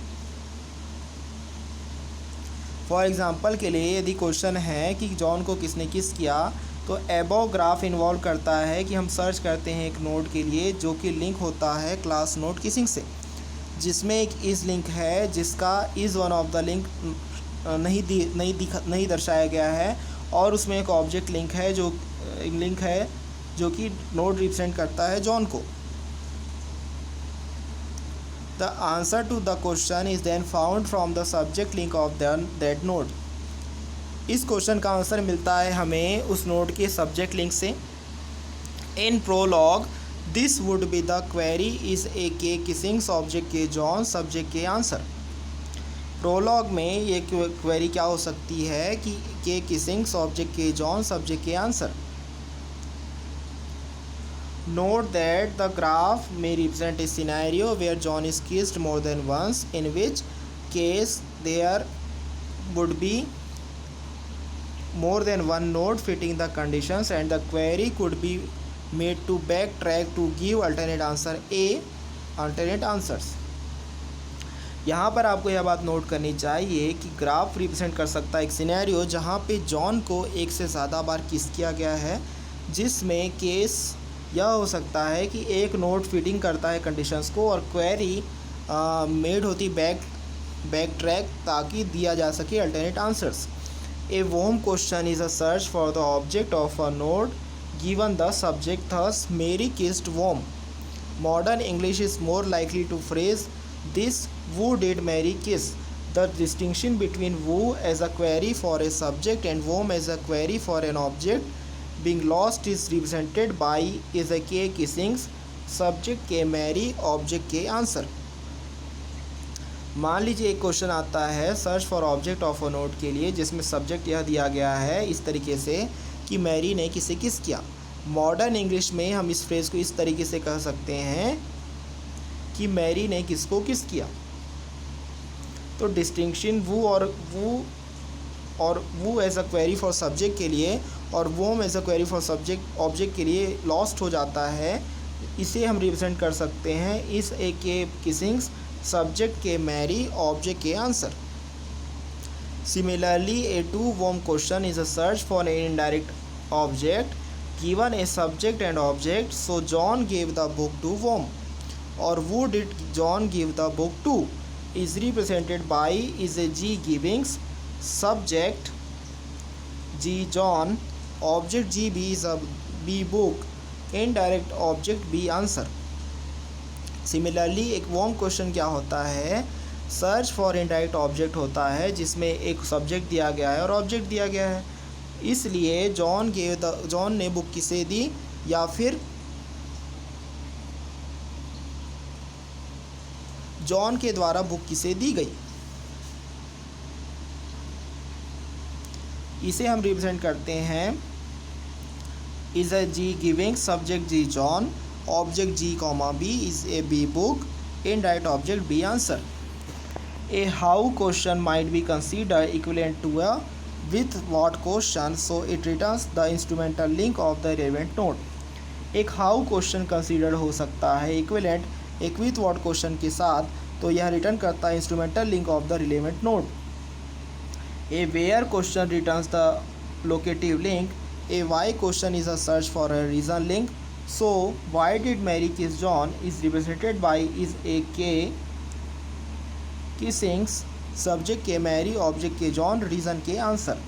For example के लिए यदि question है कि John को किसने kiss किया, तो above graph involve करता है कि हम सर्च करते हैं एक नोड के लिए जो कि लिंक होता है क्लास नोड किसिंग से, जिसमें एक इज़ लिंक है जिसका is one of the link नहीं दर्शाया गया है, और उसमें एक ऑब्जेक्ट लिंक है जो कि नोड रिप्रेजेंट करता है जॉन को। The answer to the question is then found from the subject link of that node। इस क्वेश्चन का आंसर मिलता है हमें उस नोड के सब्जेक्ट लिंक से। In Prolog this would be the query is a K kissing subject K John subject K answer. Prolog में ये क्वेरी क्या हो सकती है कि K kissing subject K John subject K answer. Note that the graph may represent a scenario where John is kissed more than once, in which case there would be more than one node fitting the conditions and the query could be made to backtrack to give alternate answer A, alternate answers। यहाँ पर आपको यह बात note करनी चाहिए कि graph represent कर सकता है एक सिनेरियो जहाँ पे जॉन को एक से ज़्यादा बार किस किया गया है, जिसमें केस यह हो सकता है कि एक नोड फीडिंग करता है कंडीशंस को और क्वेरी मेड होती बैक ट्रैक ताकि दिया जा सके alternate answers. A whom question is a search for the object of a node given the subject thus Mary kissed whom. Modern English is more likely to phrase this who did Mary kiss. The distinction between who as a query for a subject and whom as a query for an object being lost is represented by is a K kissings, subject के Mary, object के answer। मान लीजिए एक question आता है search for object of a node के लिए जिसमें सब्जेक्ट यह दिया गया है इस तरीके से कि मैरी ने किसे किस किया। मॉडर्न इंग्लिश में हम इस फ्रेज़ को इस तरीके से कह सकते हैं कि मैरी ने किसको किस किया। तो distinction who as a query for subject के लिए और whom as a query for subject object के लिए लॉस्ट हो जाता है। इसे हम रिप्रेजेंट कर सकते हैं is A K kissings, subject K Mary, object K answer. Similarly a to whom question is a search for an indirect object given a subject and object, so John gave the book to whom, or who did John give the book to, is represented by is a G givings, subject G John, object G B is a B book, indirect object B answer। Similarly एक warm question क्या होता है, search for indirect object होता है जिसमें एक subject दिया गया है और ऑब्जेक्ट दिया गया है। इसलिए जॉन ने बुक किसे दी या फिर जॉन के द्वारा बुक किसे दी गई, इसे हम रिप्रेजेंट करते हैं is a G giving, subject G John, object G comma B is a B book, indirect object B answer. A how question might be consider equivalent to a with what question, so it returns the instrumental link of the relevant node। एक how question consider हो सकता है equivalent एक with what question के साथ, तो यह return करता है instrumental link of the relevant node. A where question returns the locative link. A why question is a search for a reason link, so why did Mary kiss John is represented by is a K kissings, subject K Mary, object K John, reason K answer.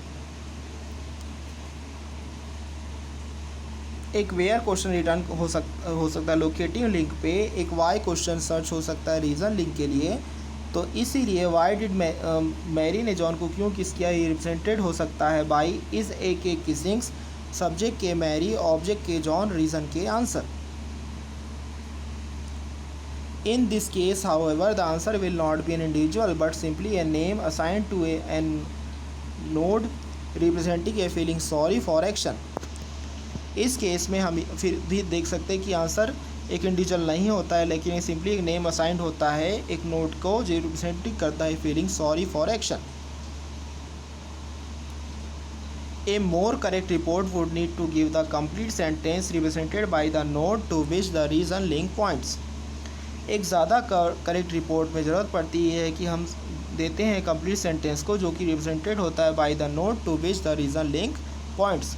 एक where question return हो सकता है locative link पे, एक why question search हो सकता है reason link के लिए। तो इसीलिए वाई डिड मैरी ने जॉन को क्यों किस किया, ये रिप्रेजेंटेड हो सकता है by is a K kissings, subject K Mary, object K John, reason K answer. In this case, however, the answer will not be an individual but simply a name assigned to an node representing a feeling sorry for action। इस case में हम फिर भी देख सकते हैं कि answer एक इंडिविजुअल नहीं होता है लेकिन ये सिंपली एक नेम असाइंड होता है एक नोड को जो रिप्रेजेंट करता है feeling sorry for action. A more correct report would need to give the complete sentence represented by the node to which the reason link points। एक ज़्यादा करेक्ट रिपोर्ट में ज़रूरत पड़ती है कि हम देते हैं कंप्लीट सेंटेंस को जो कि रिप्रेजेंटेड होता है by the node to which the reason link points.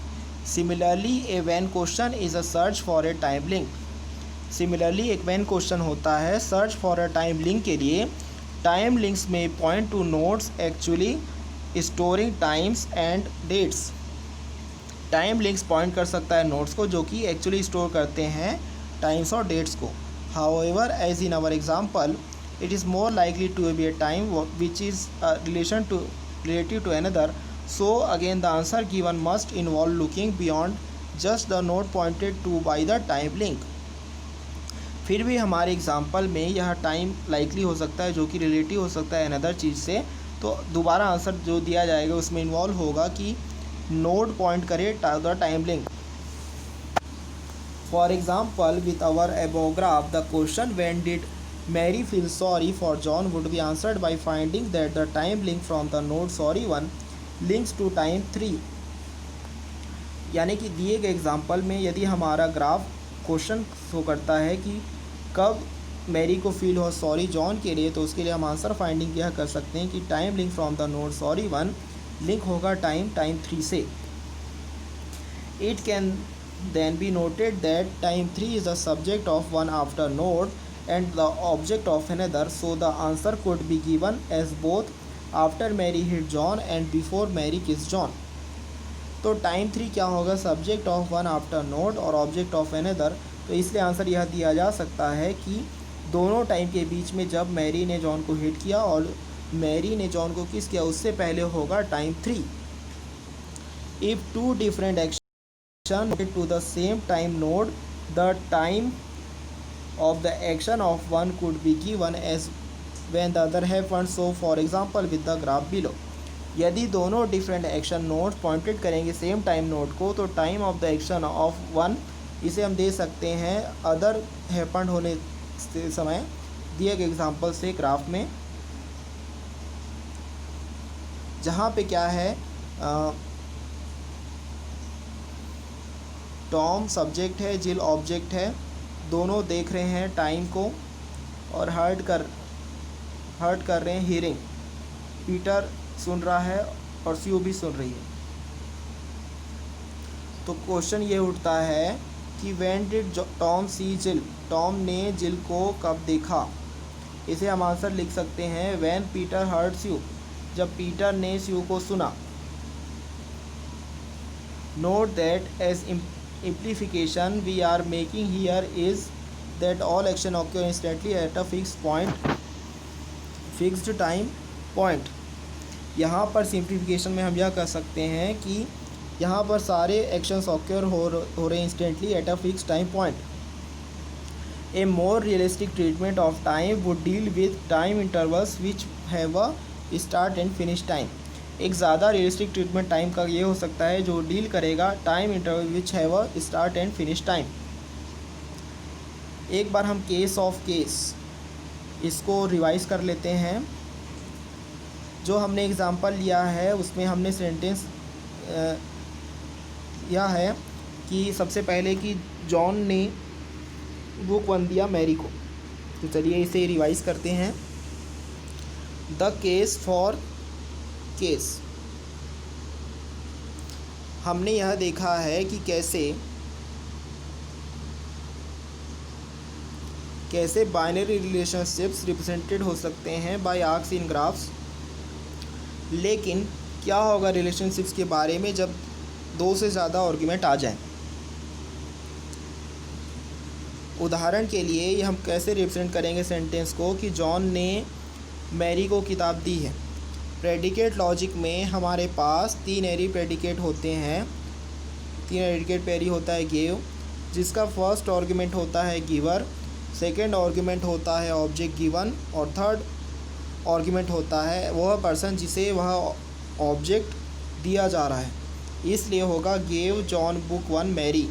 Similarly a when question is a search for a time link. Similarly एक व्हेन क्वेश्चन होता है search for a time link के लिए। टाइम लिंक्स में point to nodes actually storing times and dates. Time links point कर सकता है nodes को जो कि एक्चुअली स्टोर करते हैं टाइम्स और डेट्स को। However, as in our example, it is more likely to be a time which is relative to another. So again, the answer given must involve looking beyond just the node pointed to by the time link। फिर भी हमारे example में यह time likely हो सकता है जो कि रिलेटिव हो सकता है अनदर चीज़ से। तो दोबारा आंसर जो दिया जाएगा उसमें इन्वॉल्व होगा कि नोड पॉइंट करे the time link. For example, with our above graph, the question when did Mary feel sorry for John would be answered by finding that the time link from the node sorry 1 links to time 3। यानी कि दिए गए example में यदि हमारा graph question show करता है कि कब मैरी को फील हो सॉरी जॉन के लिए, तो उसके लिए हम आंसर फाइंडिंग यह कर सकते हैं कि time link from the node sorry 1 link होगा टाइम 3 से। It can Then be noted that time 3 is the subject of one after node and the object of another, so the answer could be given as both after Mary hit John and before Mary kissed John. तो time 3 क्या होगा, subject of one after node और object of another, तो इसलिए answer यह दिया जा सकता है कि दोनों टाइम के बीच में जब मैरी ने जॉन को हिट किया और मैरी ने जॉन को किस किया उससे पहले होगा time 3. If two different action to the same time node, the time of the action of one could be given as when the other happened. So for example with the graph below, यदि दोनों different action node pointed करेंगे same time node को तो time of the action of one इसे हम दे सकते हैं other happened होने से समय दिए गए एग्जांपल से ग्राफ में, जहाँ पे क्या है टॉम सब्जेक्ट है, जिल ऑब्जेक्ट है, दोनों देख रहे हैं टाइम को और हर्ट कर रहे हैं हियरिंग. पीटर सुन रहा है और स्यू भी सुन रही है. तो क्वेश्चन ये उठता है कि व्हेन डिड टॉम सी जिल, टॉम ने जिल को कब देखा. इसे हम आंसर लिख सकते हैं व्हेन पीटर हर्ट स्यू, जब पीटर ने स्यू को सुना. Note that as implication we are making here is that all action occur instantly at a fixed time point. यहाँ पर सिंप्लीफिकेशन में हम यह कह सकते हैं कि यहाँ पर सारे एक्शंस ऑक्योर हो रहे instantly at a fix time point. A more realistic treatment of time would deal with time intervals which have a start and finish time. एक ज़्यादा रियलिस्टिक ट्रीटमेंट टाइम का ये हो सकता है जो डील करेगा time interval which have a start and finish time. एक बार हम केस ऑफ केस इसको रिवाइज कर लेते हैं. जो हमने एग्ज़ाम्पल लिया है उसमें हमने सेंटेंस यह है कि सबसे पहले कि जॉन ने बुक 1 दिया मैरी को. तो चलिए इसे रिवाइज करते हैं. द केस फॉर केस, हमने यह देखा है कि कैसे बाइनरी रिलेशनशिप्स रिप्रेजेंटेड हो सकते हैं बाय आर्क्स इन ग्राफ्स. लेकिन क्या होगा रिलेशनशिप्स के बारे में जब 2 से ज़्यादा आर्गुमेंट आ जाएं. उदाहरण के लिए हम कैसे रिप्रेजेंट करेंगे सेंटेंस को कि जॉन ने मैरी को किताब दी है. प्रेडिकेट लॉजिक में हमारे पास 3 एरी प्रेडिकेट होते हैं. 3 प्रेडिकेट पेरी होता है गेव, जिसका फर्स्ट आर्गुमेंट होता है गिवर, सेकंड आर्गुमेंट होता है ऑब्जेक्ट गिवन और थर्ड आर्गुमेंट होता है वह पर्सन जिसे वह ऑब्जेक्ट दिया जा रहा है. इसलिए होगा गेव जॉन बुक 1 मैरी.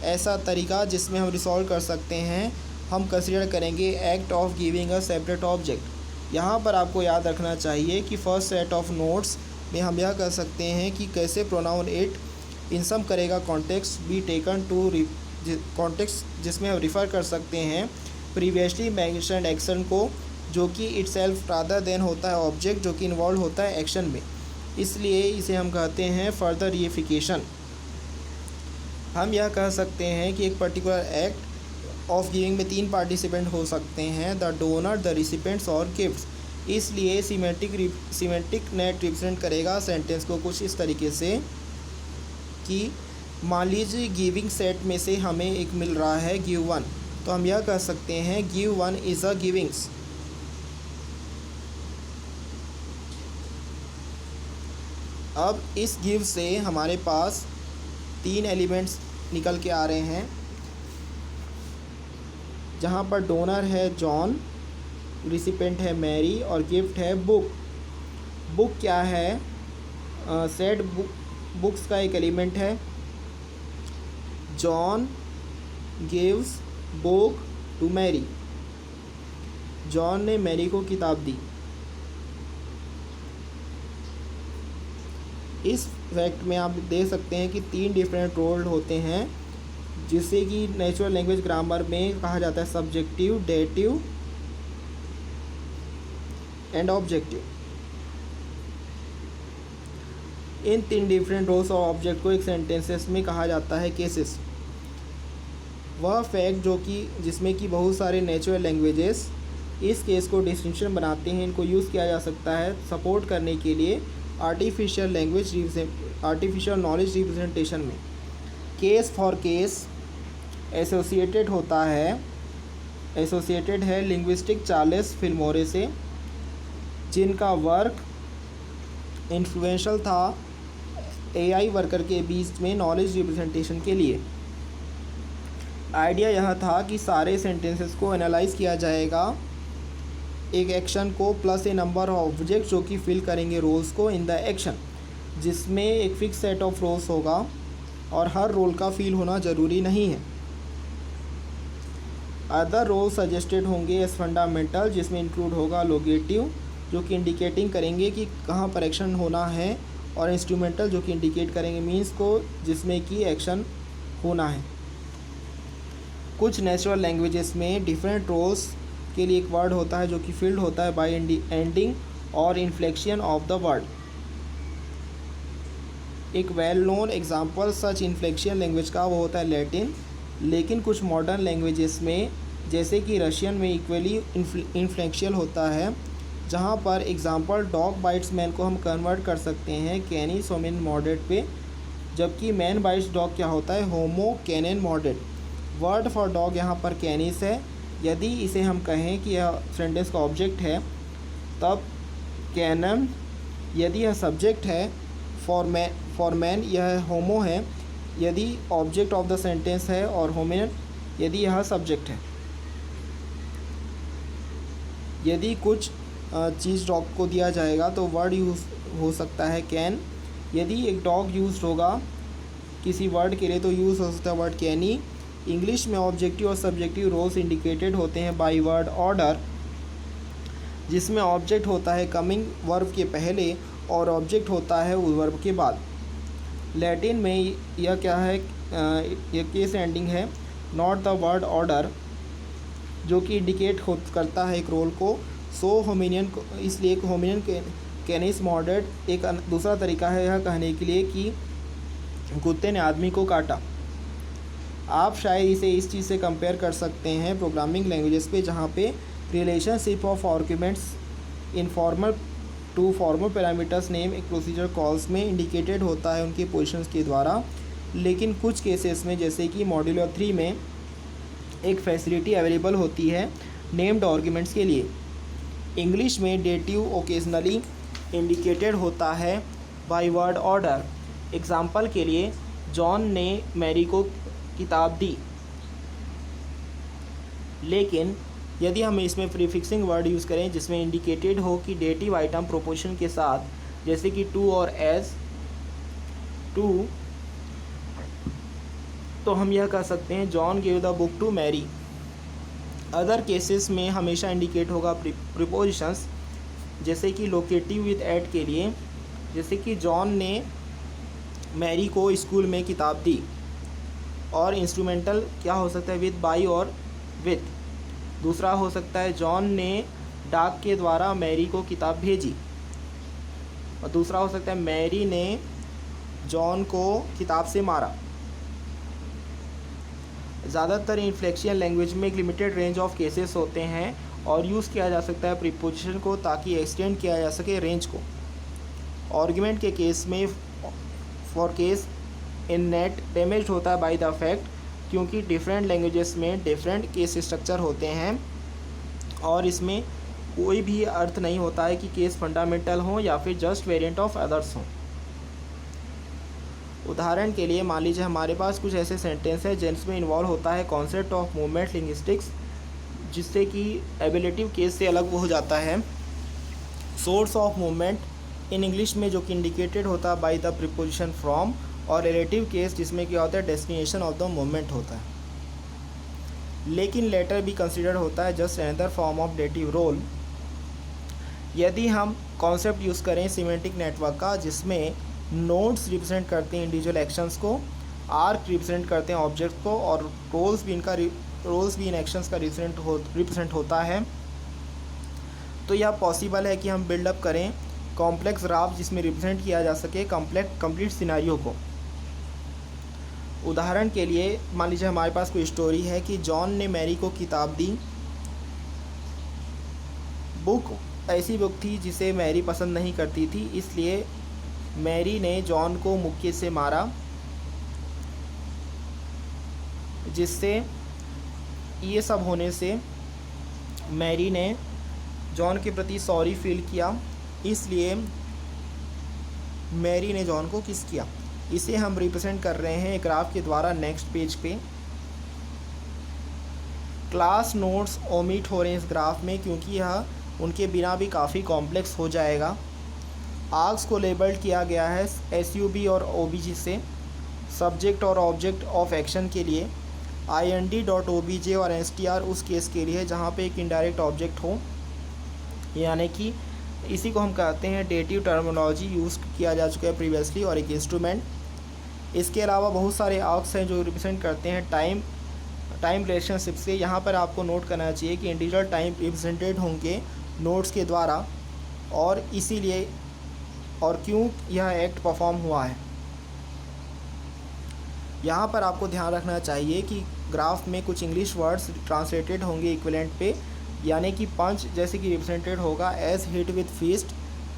ऐसा तरीका जिसमें हम रिसॉल्व कर सकते हैं, हम कंसीडर करेंगे act of giving a separate object. यहाँ पर आपको याद रखना चाहिए कि फर्स्ट सेट ऑफ नोट्स में हम यह कर सकते हैं कि कैसे प्रोनाउन इट इन सम करेगा context be taken to context, जिसमें हम रिफ़र कर सकते हैं प्रीवियसली मेंशन्ड एक्शन को जो कि इटसेल्फ रादर देन होता है ऑब्जेक्ट जो कि इन्वॉल्व होता है एक्शन में. इसलिए इसे हम कहते हैं फर्दर रिफिकेशन. हम यह कह सकते हैं कि एक पर्टिकुलर एक्ट ऑफ गिविंग में 3 पार्टिसिपेंट हो सकते हैं, द डोनर, द रिसिपेंट्स और गिफ्ट्स. इसलिए सीमेंटिक नेट रिप्रेजेंट करेगा सेंटेंस को कुछ इस तरीके से कि मान लीजिए गिविंग सेट में से हमें एक मिल रहा है गिव 1, तो हम यह कह सकते हैं गिव 1 इज़ अ गिविंग्स. अब इस गिव से हमारे पास 3 एलिमेंट्स निकल के आ रहे हैं, जहाँ पर डोनर है जॉन, रिसिपेंट है मैरी और गिफ्ट है बुक. बुक क्या है, सेट बुक्स का एक एलिमेंट है. John gives book to Mary, John ने मैरी को किताब दी. इस फैक्ट में आप देख सकते हैं कि 3 डिफरेंट रोल होते हैं, जिसे कि नेचुरल लैंग्वेज ग्रामर में कहा जाता है subjective, dative and objective. In 3 different roles और ऑब्जेक्ट को एक सेंटेंसेस में कहा जाता है केसेस। वह फैक्ट जो कि जिसमें कि बहुत सारे नेचुरल लैंग्वेजेस इस केस को डिस्टिंक्शन बनाते हैं, इनको यूज़ किया जा सकता है सपोर्ट करने के लिए आर्टिफिशियल नॉलेज रिप्रेजेंटेशन में। केस फॉर केस एसोसिएटेड है लिंग्विस्टिक चार्ल्स फिल्मोरे से, जिनका वर्क इन्फ्लुएंशियल था एआई वर्कर के बीच में नॉलेज रिप्रेजेंटेशन के लिए। आइडिया यह था कि सारे सेंटेंसेस को एनालाइज किया जाएगा, एक एक्शन को plus a number of object जो कि फिल करेंगे रोल्स को इन द एक्शन, जिसमें एक फिक्स सेट ऑफ रोल्स होगा और हर रोल का फील होना ज़रूरी नहीं है। अदर रोल सजेस्टेड होंगे एज फंडामेंटल, जिसमें इंक्लूड होगा लोकेटिव जो कि इंडिकेटिंग करेंगे कि कहाँ पर एक्शन होना है, और इंस्ट्रूमेंटल जो कि इंडिकेट करेंगे मीन्स को जिसमें कि एक्शन होना है। कुछ नेचुरल लैंग्वेजेस में डिफरेंट रोल्स के लिए एक वर्ड होता है जो कि फिल्ड होता है बाय एंडिंग और इन्फ्लेक्शन ऑफ द वर्ड। एक वेल नोन एग्जांपल सच इन्फ्लेक्शन लैंग्वेज का वो होता है लैटिन, लेकिन कुछ मॉडर्न लैंग्वेजेस में जैसे कि रशियन में इक्वली इन्फ्लेक्शियल होता है, जहाँ पर एग्जांपल डॉग बाइट्स मैन को हम कन्वर्ट कर सकते हैं कैनिस होमिन मॉडेट पे, जबकि मैन बाइट्स डॉग क्या होता है होमो कैनन मॉडेट। वर्ड फॉर डॉग यहाँ पर कैनिस है। यदि इसे हम कहें कि यह सेंटेंस का ऑब्जेक्ट है तब कैनन, यदि यह सब्जेक्ट है फॉर मैन यह होमो है, यदि ऑब्जेक्ट ऑफ द सेंटेंस है, और होमिन यदि यह सब्जेक्ट है। यदि कुछ चीज़ डॉग को दिया जाएगा तो वर्ड यूज़ हो सकता है कैन। यदि एक डॉग यूज़ होगा किसी वर्ड के लिए तो यूज़ हो सकता है वर्ड कैनी। इंग्लिश में ऑब्जेक्टिव और सब्जेक्टिव रोल्स इंडिकेटेड होते हैं बाय वर्ड ऑर्डर, जिसमें ऑब्जेक्ट होता है कमिंग वर्ब के पहले और ऑब्जेक्ट होता है उस वर्ब के बाद। लैटिन में यह क्या है, यह केस एंडिंग है, नॉट द वर्ड ऑर्डर, जो कि इंडिकेट करता है एक रोल को। सो होमिनियन, इसलिए एक होमिनियन कैनिस मॉडेट एक दूसरा तरीका है यह कहने के लिए कि कुत्ते ने आदमी को काटा। आप शायद इसे इस चीज़ से कंपेयर कर सकते हैं प्रोग्रामिंग लैंग्वेजेस पे, जहाँ पे relationship of arguments informal to formal parameters name एक प्रोसीजर कॉल्स में इंडिकेटेड होता है उनके पोजीशंस के द्वारा। लेकिन कुछ केसेस में जैसे कि मॉड्यूल 3 में एक फैसिलिटी अवेलेबल होती है नेम्ड आर्ग्यूमेंट्स के लिए। इंग्लिश में डेटिव ओकेजनली इंडिकेटेड होता है बाय वर्ड ऑर्डर। एग्जाम्पल के लिए जॉन ने मैरी को किताब दी। लेकिन यदि हम इसमें प्रीफिक्सिंग वर्ड यूज़ करें जिसमें इंडिकेटेड हो कि डेटिव आइटम प्रोपोजिशन के साथ, जैसे कि टू और एज टू, तो हम यह कह सकते हैं John give the book to Mary. Other cases में हमेशा इंडिकेट होगा प्रीपोजिशंस, जैसे कि लोकेटिव विद एट के लिए, जैसे कि जॉन ने मैरी को स्कूल में किताब दी। और इंस्ट्रूमेंटल क्या हो सकता है विद, बाई और विथ। दूसरा हो सकता है जॉन ने डाक के द्वारा मैरी को किताब भेजी। और दूसरा हो सकता है मैरी ने जॉन को किताब से मारा। ज़्यादातर इन्फ्लेक्शियल लैंग्वेज में एक लिमिटेड रेंज ऑफ केसेस होते हैं और यूज़ किया जा सकता है प्रीपोजिशन को ताकि एक्सटेंड किया जा सके रेंज को। आर्गुमेंट के केस में for case in net damage होता है बाय द फैक्ट, क्योंकि डिफरेंट लैंग्वेजेस में डिफरेंट केस स्ट्रक्चर होते हैं और इसमें कोई भी अर्थ नहीं होता है कि केस फंडामेंटल हो या फिर जस्ट वेरिएंट ऑफ अदर्स हों। उदाहरण के लिए मान लीजिए हमारे पास कुछ ऐसे सेंटेंस हैं जिसमें इन्वॉल्व होता है कॉन्सेप्ट ऑफ मूवमेंट लिंग्विस्टिक्स, जिससे कि एबिलिटिव केस से अलग हो जाता है। Source of movement in English में जो कि इंडिकेटेड होता है बाय द प्रीपोजिशन फ्रॉम, और रिलेटिव केस जिसमें क्या होता है डेस्टिनेशन ऑफ द मूवमेंट होता है। लेकिन लेटर भी कंसिडर होता है just another form of dative role. यदि हम कॉन्सेप्ट यूज़ करें सिमेंटिक नेटवर्क का, जिसमें नोड्स रिप्रेजेंट करते हैं इंडिविजुअल एक्शंस को, आर्क रिप्रेजेंट करते हैं ऑब्जेक्ट को, और रोल्स भी इन एक्शंस का रिप्रेजेंट होता है, तो यह पॉसिबल है कि हम बिल्डअप करें कॉम्प्लेक्स ग्राफ जिसमें रिप्रेजेंट किया जा सके कंप्लीट सिनारियो को। उदाहरण के लिए मान लीजिए हमारे पास कोई स्टोरी है कि जॉन ने मैरी को किताब दी। बुक ऐसी बुक थी जिसे मैरी पसंद नहीं करती थी, इसलिए मैरी ने जॉन को मुक्के से मारा, जिससे ये सब होने से मैरी ने जॉन के प्रति सॉरी फील किया, इसलिए मैरी ने जॉन को किस किया। इसे हम रिप्रेजेंट कर रहे हैं ग्राफ के द्वारा नेक्स्ट पेज पे। क्लास नोट्स ओमिट हो रहे हैं इस ग्राफ में क्योंकि यह उनके बिना भी काफ़ी कॉम्प्लेक्स हो जाएगा। आर्क्स को लेबल्ड किया गया है SUB और OBG से। सब्जेक्ट और ऑब्जेक्ट ऑफ एक्शन के लिए IND.OBJ और STR उस केस के लिए जहाँ पे एक इनडायरेक्ट ऑब्जेक्ट हो, यानी कि इसी को हम कहते हैं डेटिव टर्मिनोलॉजी यूज़ किया जा चुका है प्रीवियसली, और एक इंस्ट्रूमेंट। इसके अलावा बहुत सारे आर्क्स हैं जो रिप्रेजेंट करते हैं टाइम रिलेशनशिप से। यहाँ पर आपको नोट करना चाहिए कि इंडिविजुअल टाइम रिप्रेजेंटेड होंगे नोट्स के द्वारा, और इसीलिए और क्यों यह एक्ट परफॉर्म हुआ है। यहाँ पर आपको ध्यान रखना चाहिए कि ग्राफ में कुछ इंग्लिश वर्ड्स ट्रांसलेटेड होंगे इक्विवेलेंट पे, यानी कि पंच जैसे कि रिप्रेजेंटेड होगा एज हिट विथ फिस्ट।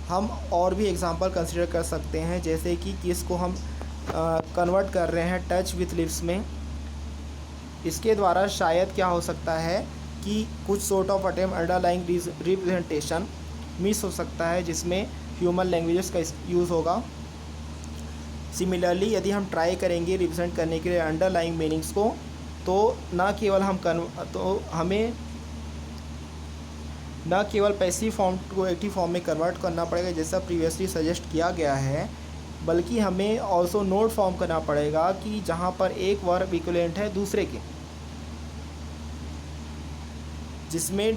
हम और भी एग्जांपल कंसीडर कर सकते हैं, जैसे कि किस को हम कन्वर्ट कर रहे हैं टच विथ लिप्स में। इसके द्वारा शायद क्या हो सकता है कि कुछ sort of attempt underlying representation miss हो सकता है, जिसमें ह्यूमन लैंग्वेजेस का यूज़ होगा। सिमिलरली यदि हम ट्राई करेंगे रिप्रेजेंट करने के लिए अंडरलाइंग मीनिंग्स को, तो हमें न केवल पैसिव फॉर्म को एक्टिव फॉर्म में कन्वर्ट करना पड़ेगा जैसा प्रीवियसली सजेस्ट किया गया है, बल्कि हमें ऑल्सो नोट फॉर्म करना पड़ेगा कि जहाँ पर एक वर्ब इक्विवेलेंट है दूसरे के, जिसमें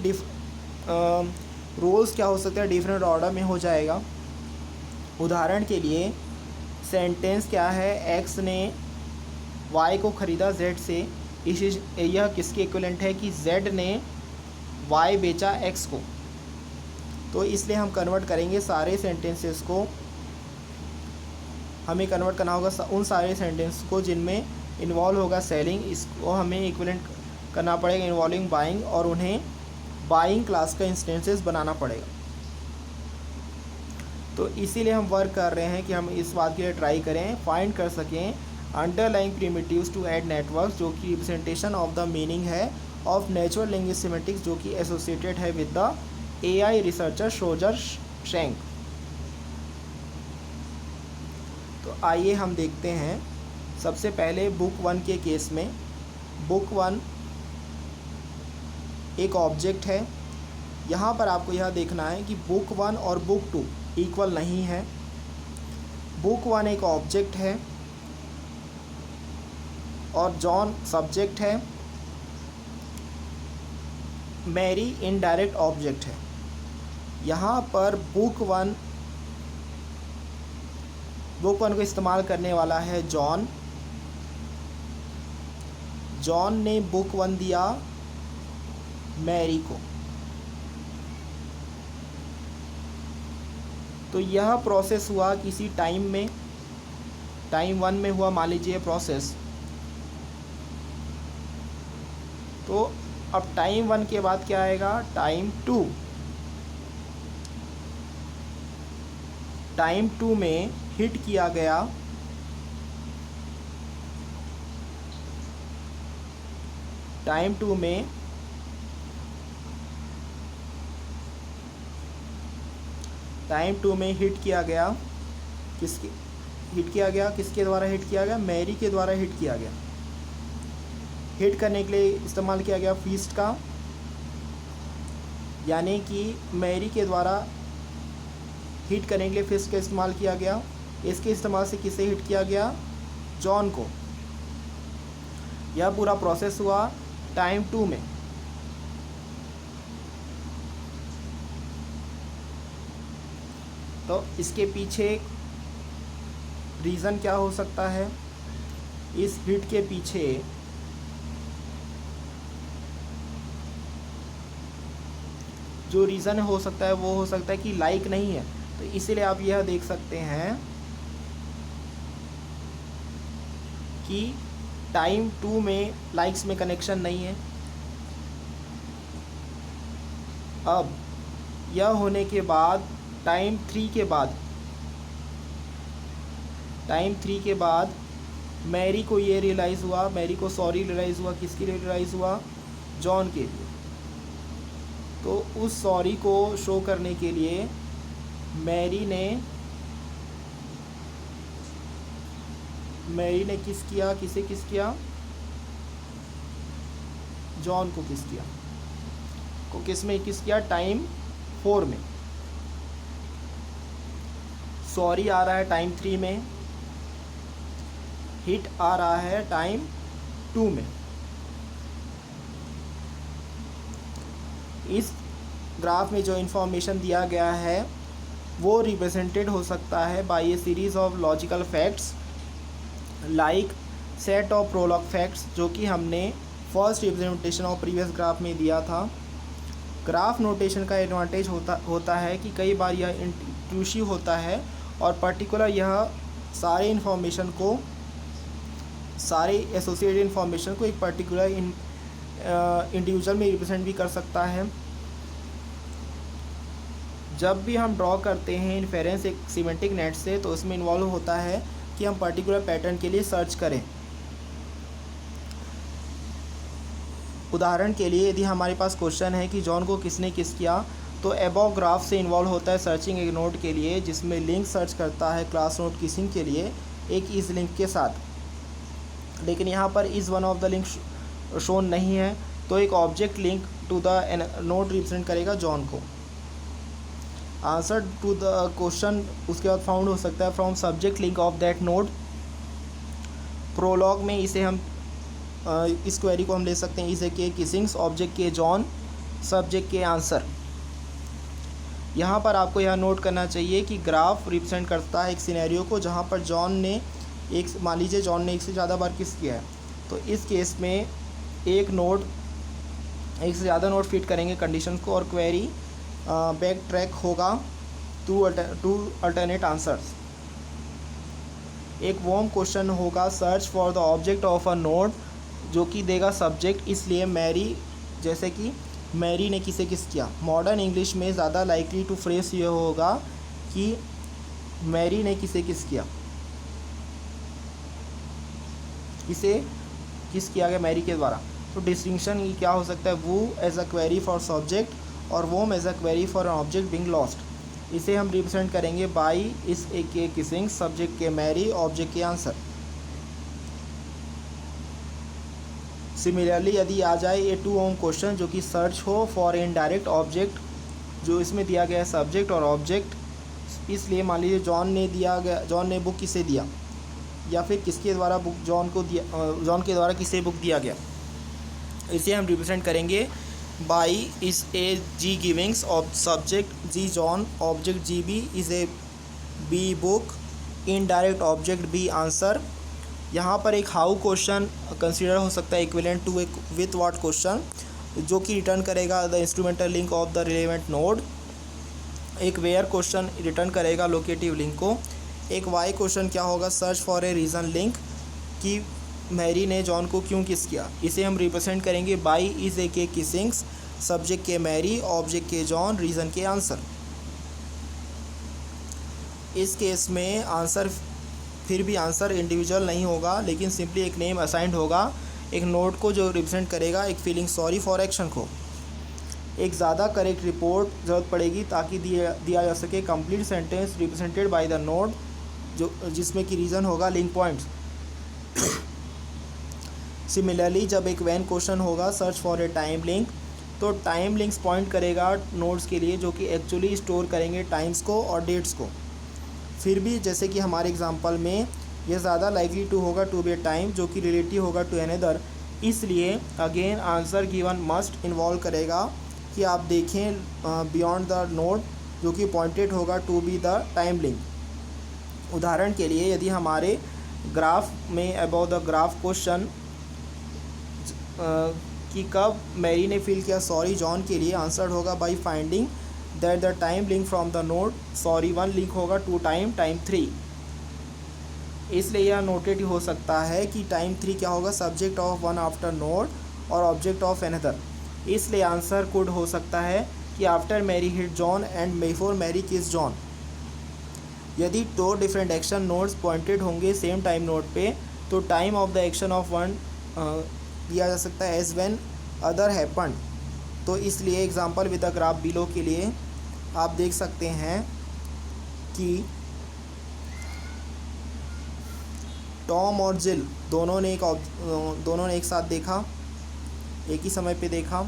रोल्स क्या हो सकते हैं डिफरेंट ऑर्डर में हो जाएगा। उदाहरण के लिए सेंटेंस क्या है, X ने Y को ख़रीदा Z से। यह किसके इक्विवेलेंट है कि Z ने Y बेचा X को। तो इसलिए हम कन्वर्ट करेंगे सारे सेंटेंसेस को, हमें कन्वर्ट करना होगा उन सारे सेंटेंस को जिनमें इन्वॉल्व होगा सेलिंग। इसको हमें इक्विवेलेंट करना पड़ेगा इन्वॉल्विंग बाइंग, और उन्हें बाइंग क्लास का इंस्टेंसेस बनाना पड़ेगा। तो इसीलिए हम वर्क कर रहे हैं कि हम इस बात के लिए ट्राई करें, फाइंड कर सकें underlying primitives to add network, जो कि रिप्रेजेंटेशन ऑफ द मीनिंग है ऑफ नेचुरल लैंग्वेज सिमेटिक्स, जो कि एसोसिएटेड है with the AI researcher Roger Schank. तो आइए हम देखते हैं सबसे पहले बुक 1 के केस में। बुक 1 एक ऑब्जेक्ट है। यहाँ पर आपको यह देखना है कि बुक 1 और बुक 2 इक्वल नहीं है। बुक 1 एक ऑब्जेक्ट है और जॉन सब्जेक्ट है, मैरी इनडायरेक्ट ऑब्जेक्ट है। यहाँ पर बुक 1 को इस्तेमाल करने वाला है जॉन। जॉन ने बुक 1 दिया मैरी को। तो यह प्रोसेस हुआ किसी टाइम में, टाइम 1 में हुआ मान लीजिए प्रोसेस। तो अब टाइम 1 के बाद क्या आएगा, टाइम 2। टाइम 2 में हिट किया गया टाइम 2 में हिट किया गया किसके द्वारा हिट किया गया, मैरी के द्वारा हिट किया गया। हिट करने के लिए इस्तेमाल किया गया फीस्ट का, यानी कि मैरी के द्वारा हिट करने के लिए फिस्ट का इस्तेमाल किया गया। इसके इस्तेमाल से किसे हिट किया गया, जॉन को। यह पूरा प्रोसेस हुआ टाइम 2 में। तो इसके पीछे रीज़न क्या हो सकता है, इस हिट के पीछे जो रीज़न हो सकता है वो हो सकता है कि लाइक नहीं है। तो इसीलिए आप यह देख सकते हैं कि टाइम 2 में लाइक्स में कनेक्शन नहीं है। अब यह होने के बाद टाइम 3 के बाद मैरी को ये रियलाइज़ हुआ, मैरी को सॉरी रियलाइज़ हुआ। किसके लिए रियलाइज़ हुआ? जॉन के लिए। तो उस सॉरी को शो करने के लिए मैरी ने किस किया? किसे किस किया? जॉन को किस किया? को किस में किस किया? टाइम 4 में। सॉरी आ रहा है टाइम 3 में, हिट आ रहा है टाइम 2 में। इस ग्राफ में जो इन्फॉर्मेशन दिया गया है वो रिप्रेजेंटेड हो सकता है by a series of logical facts like set of Prolog facts, जो कि हमने first representation of previous graph में दिया था। ग्राफ नोटेशन का एडवांटेज होता है कि कई बार यह इंट्रूसिव होता है और पर्टिकुलर यह सारे एसोसिएटेड इन्फॉर्मेशन को एक पर्टिकुलर इंडिविजुअल में रिप्रेजेंट भी कर सकता है। जब भी हम ड्रॉ करते हैं इन्फेरेंस एक सिमेंटिक नेट से, तो उसमें इन्वॉल्व होता है कि हम पर्टिकुलर पैटर्न के लिए सर्च करें। उदाहरण के लिए यदि हमारे पास क्वेश्चन है कि जॉन को किसने किस किया, तो अबव ग्राफ से इन्वॉल्व होता है सर्चिंग एक नोट के लिए, जिसमें लिंक सर्च करता है क्लास नोट किसिंग के लिए एक इस लिंक के साथ। लेकिन यहाँ पर is one of the link shown नहीं है, तो एक object link to the note represent करेगा जॉन को। आंसर टू द क्वेश्चन उसके बाद फाउंड हो सकता है from subject link of that node. Prolog में इसे हम इस क्वेरी को हम ले सकते हैं इसे के किसिंग्स, object K John, subject K answer. यहाँ पर आपको यह नोट करना चाहिए कि ग्राफ रिप्रेजेंट करता है एक सिनेरियो को जहाँ पर मान लीजिए जॉन ने एक से ज़्यादा बार किस किया है। तो इस केस में एक से ज़्यादा नोड फिट करेंगे कंडीशन को और क्वेरी बैक ट्रैक होगा टू अल्टरनेट आंसर्स। एक वॉर्म क्वेश्चन होगा search for the object of a node, जो कि देगा सब्जेक्ट। इसलिए मैरी, जैसे कि मैरी ने किसे किस किया। मॉडर्न इंग्लिश में ज़्यादा लाइकली टू फ्रेस ये होगा कि मैरी ने किसे किस किया। किसे किस किया गया मैरी के द्वारा। तो डिस्टिंक्शन क्या हो सकता है? वो as a query for subject और whom as a query for an object being lost. इसे हम रिप्रेजेंट करेंगे बाई इस ए K kissing, subject K Mary, object K answer. Similarly यदि आ जाए ए 2 ओम क्वेश्चन जो कि सर्च हो फॉर इनडायरेक्ट ऑब्जेक्ट, जो इसमें दिया गया है सब्जेक्ट और ऑब्जेक्ट। इसलिए मान लीजिए जॉन ने बुक किसे दिया, या फिर किसके द्वारा बुक जॉन के द्वारा किसे बुक दिया गया। इसे हम रिप्रेजेंट करेंगे बाई इस A G givings of subject G John, object G B is A B book, indirect object B answer. यहाँ पर एक हाउ क्वेश्चन कंसीडर हो सकता है इक्विवेलेंट टू एक विथ व्हाट क्वेश्चन, जो कि रिटर्न करेगा the instrumental link of the relevant node. एक वेयर क्वेश्चन रिटर्न करेगा लोकेटिव लिंक को। एक वाई क्वेश्चन क्या होगा? Search for a reason link, कि मैरी ने जॉन को क्यों किस किया। इसे हम रिप्रेजेंट करेंगे by is a K kissings, subject K Mary, object K John, reason K answer. इस केस में आंसर फिर भी आंसर इंडिविजुअल नहीं होगा, लेकिन सिंपली एक नेम असाइंड होगा एक नोड को जो रिप्रेजेंट करेगा एक फीलिंग सॉरी फॉर एक्शन को। एक ज़्यादा करेक्ट रिपोर्ट ज़रूरत पड़ेगी ताकि दिया जा सके complete sentence represented by the node, जिसमें कि रीज़न होगा लिंक पॉइंट्स। सिमिलरली जब एक वैन क्वेश्चन होगा search for a time link, तो टाइम लिंक्स पॉइंट करेगा नोड्स के लिए जो कि एक्चुअली स्टोर करेंगे टाइम्स को और डेट्स को। फिर भी जैसे कि हमारे एग्जांपल में यह ज़्यादा लाइकली टू होगा टू बी ए टाइम, जो कि रिलेटिव होगा टू अनदर। इसलिए again answer given must involve करेगा कि आप देखें बियॉन्ड द नोड, जो कि पॉइंटेड होगा to be the time link. उदाहरण के लिए यदि हमारे ग्राफ में अबाउट द ग्राफ क्वेश्चन कि कब मैरी ने फील किया सॉरी जॉन के लिए, आंसर होगा by finding that the time link from the node, sorry 1 link होगा टू टाइम 3, इसलिए यह नोटेड हो सकता है कि टाइम 3 क्या होगा, subject of one after node और ऑब्जेक्ट ऑफ अनदर। इसलिए आंसर कुड हो सकता है कि after Mary hit John and before Mary kiss John. यदि 2 डिफरेंट एक्शन नोड्स पॉइंटेड होंगे सेम टाइम नोड पे, तो time of the action of one दिया जा सकता है एज व्हेन अदर हैपन। तो इसलिए example with the graph below के लिए आप देख सकते हैं कि टॉम और जिल दोनों ने एक साथ देखा, एक ही समय पे देखा।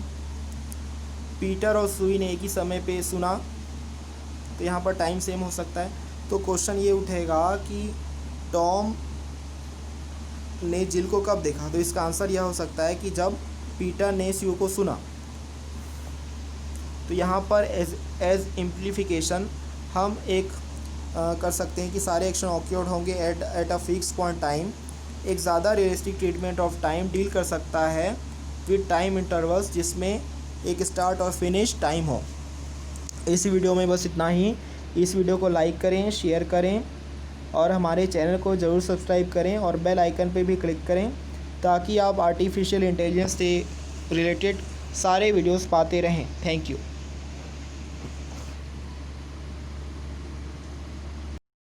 पीटर और सुई ने एक ही समय पे सुना, तो यहाँ पर टाइम सेम हो सकता है। तो क्वेश्चन ये उठेगा कि टॉम ने जिल को कब देखा, तो इसका आंसर यह हो सकता है कि जब पीटर ने सुई को सुना। तो यहाँ पर एज इम्प्लीफिकेशन हम एक कर सकते हैं कि सारे एक्शन ऑक्योर्ड होंगे at a fix point time. एक ज़्यादा realistic treatment of time deal कर सकता है विद टाइम इंटरवल्स जिसमें एक स्टार्ट और फिनिश टाइम हो। इस वीडियो में बस इतना ही। इस वीडियो को लाइक करें, शेयर करें और हमारे चैनल को ज़रूर सब्सक्राइब करें और बेल आइकन पे भी क्लिक करें ताकि आप आर्टिफिशियल इंटेलिजेंस से रिलेटेड सारे वीडियोस पाते रहें। Thank you.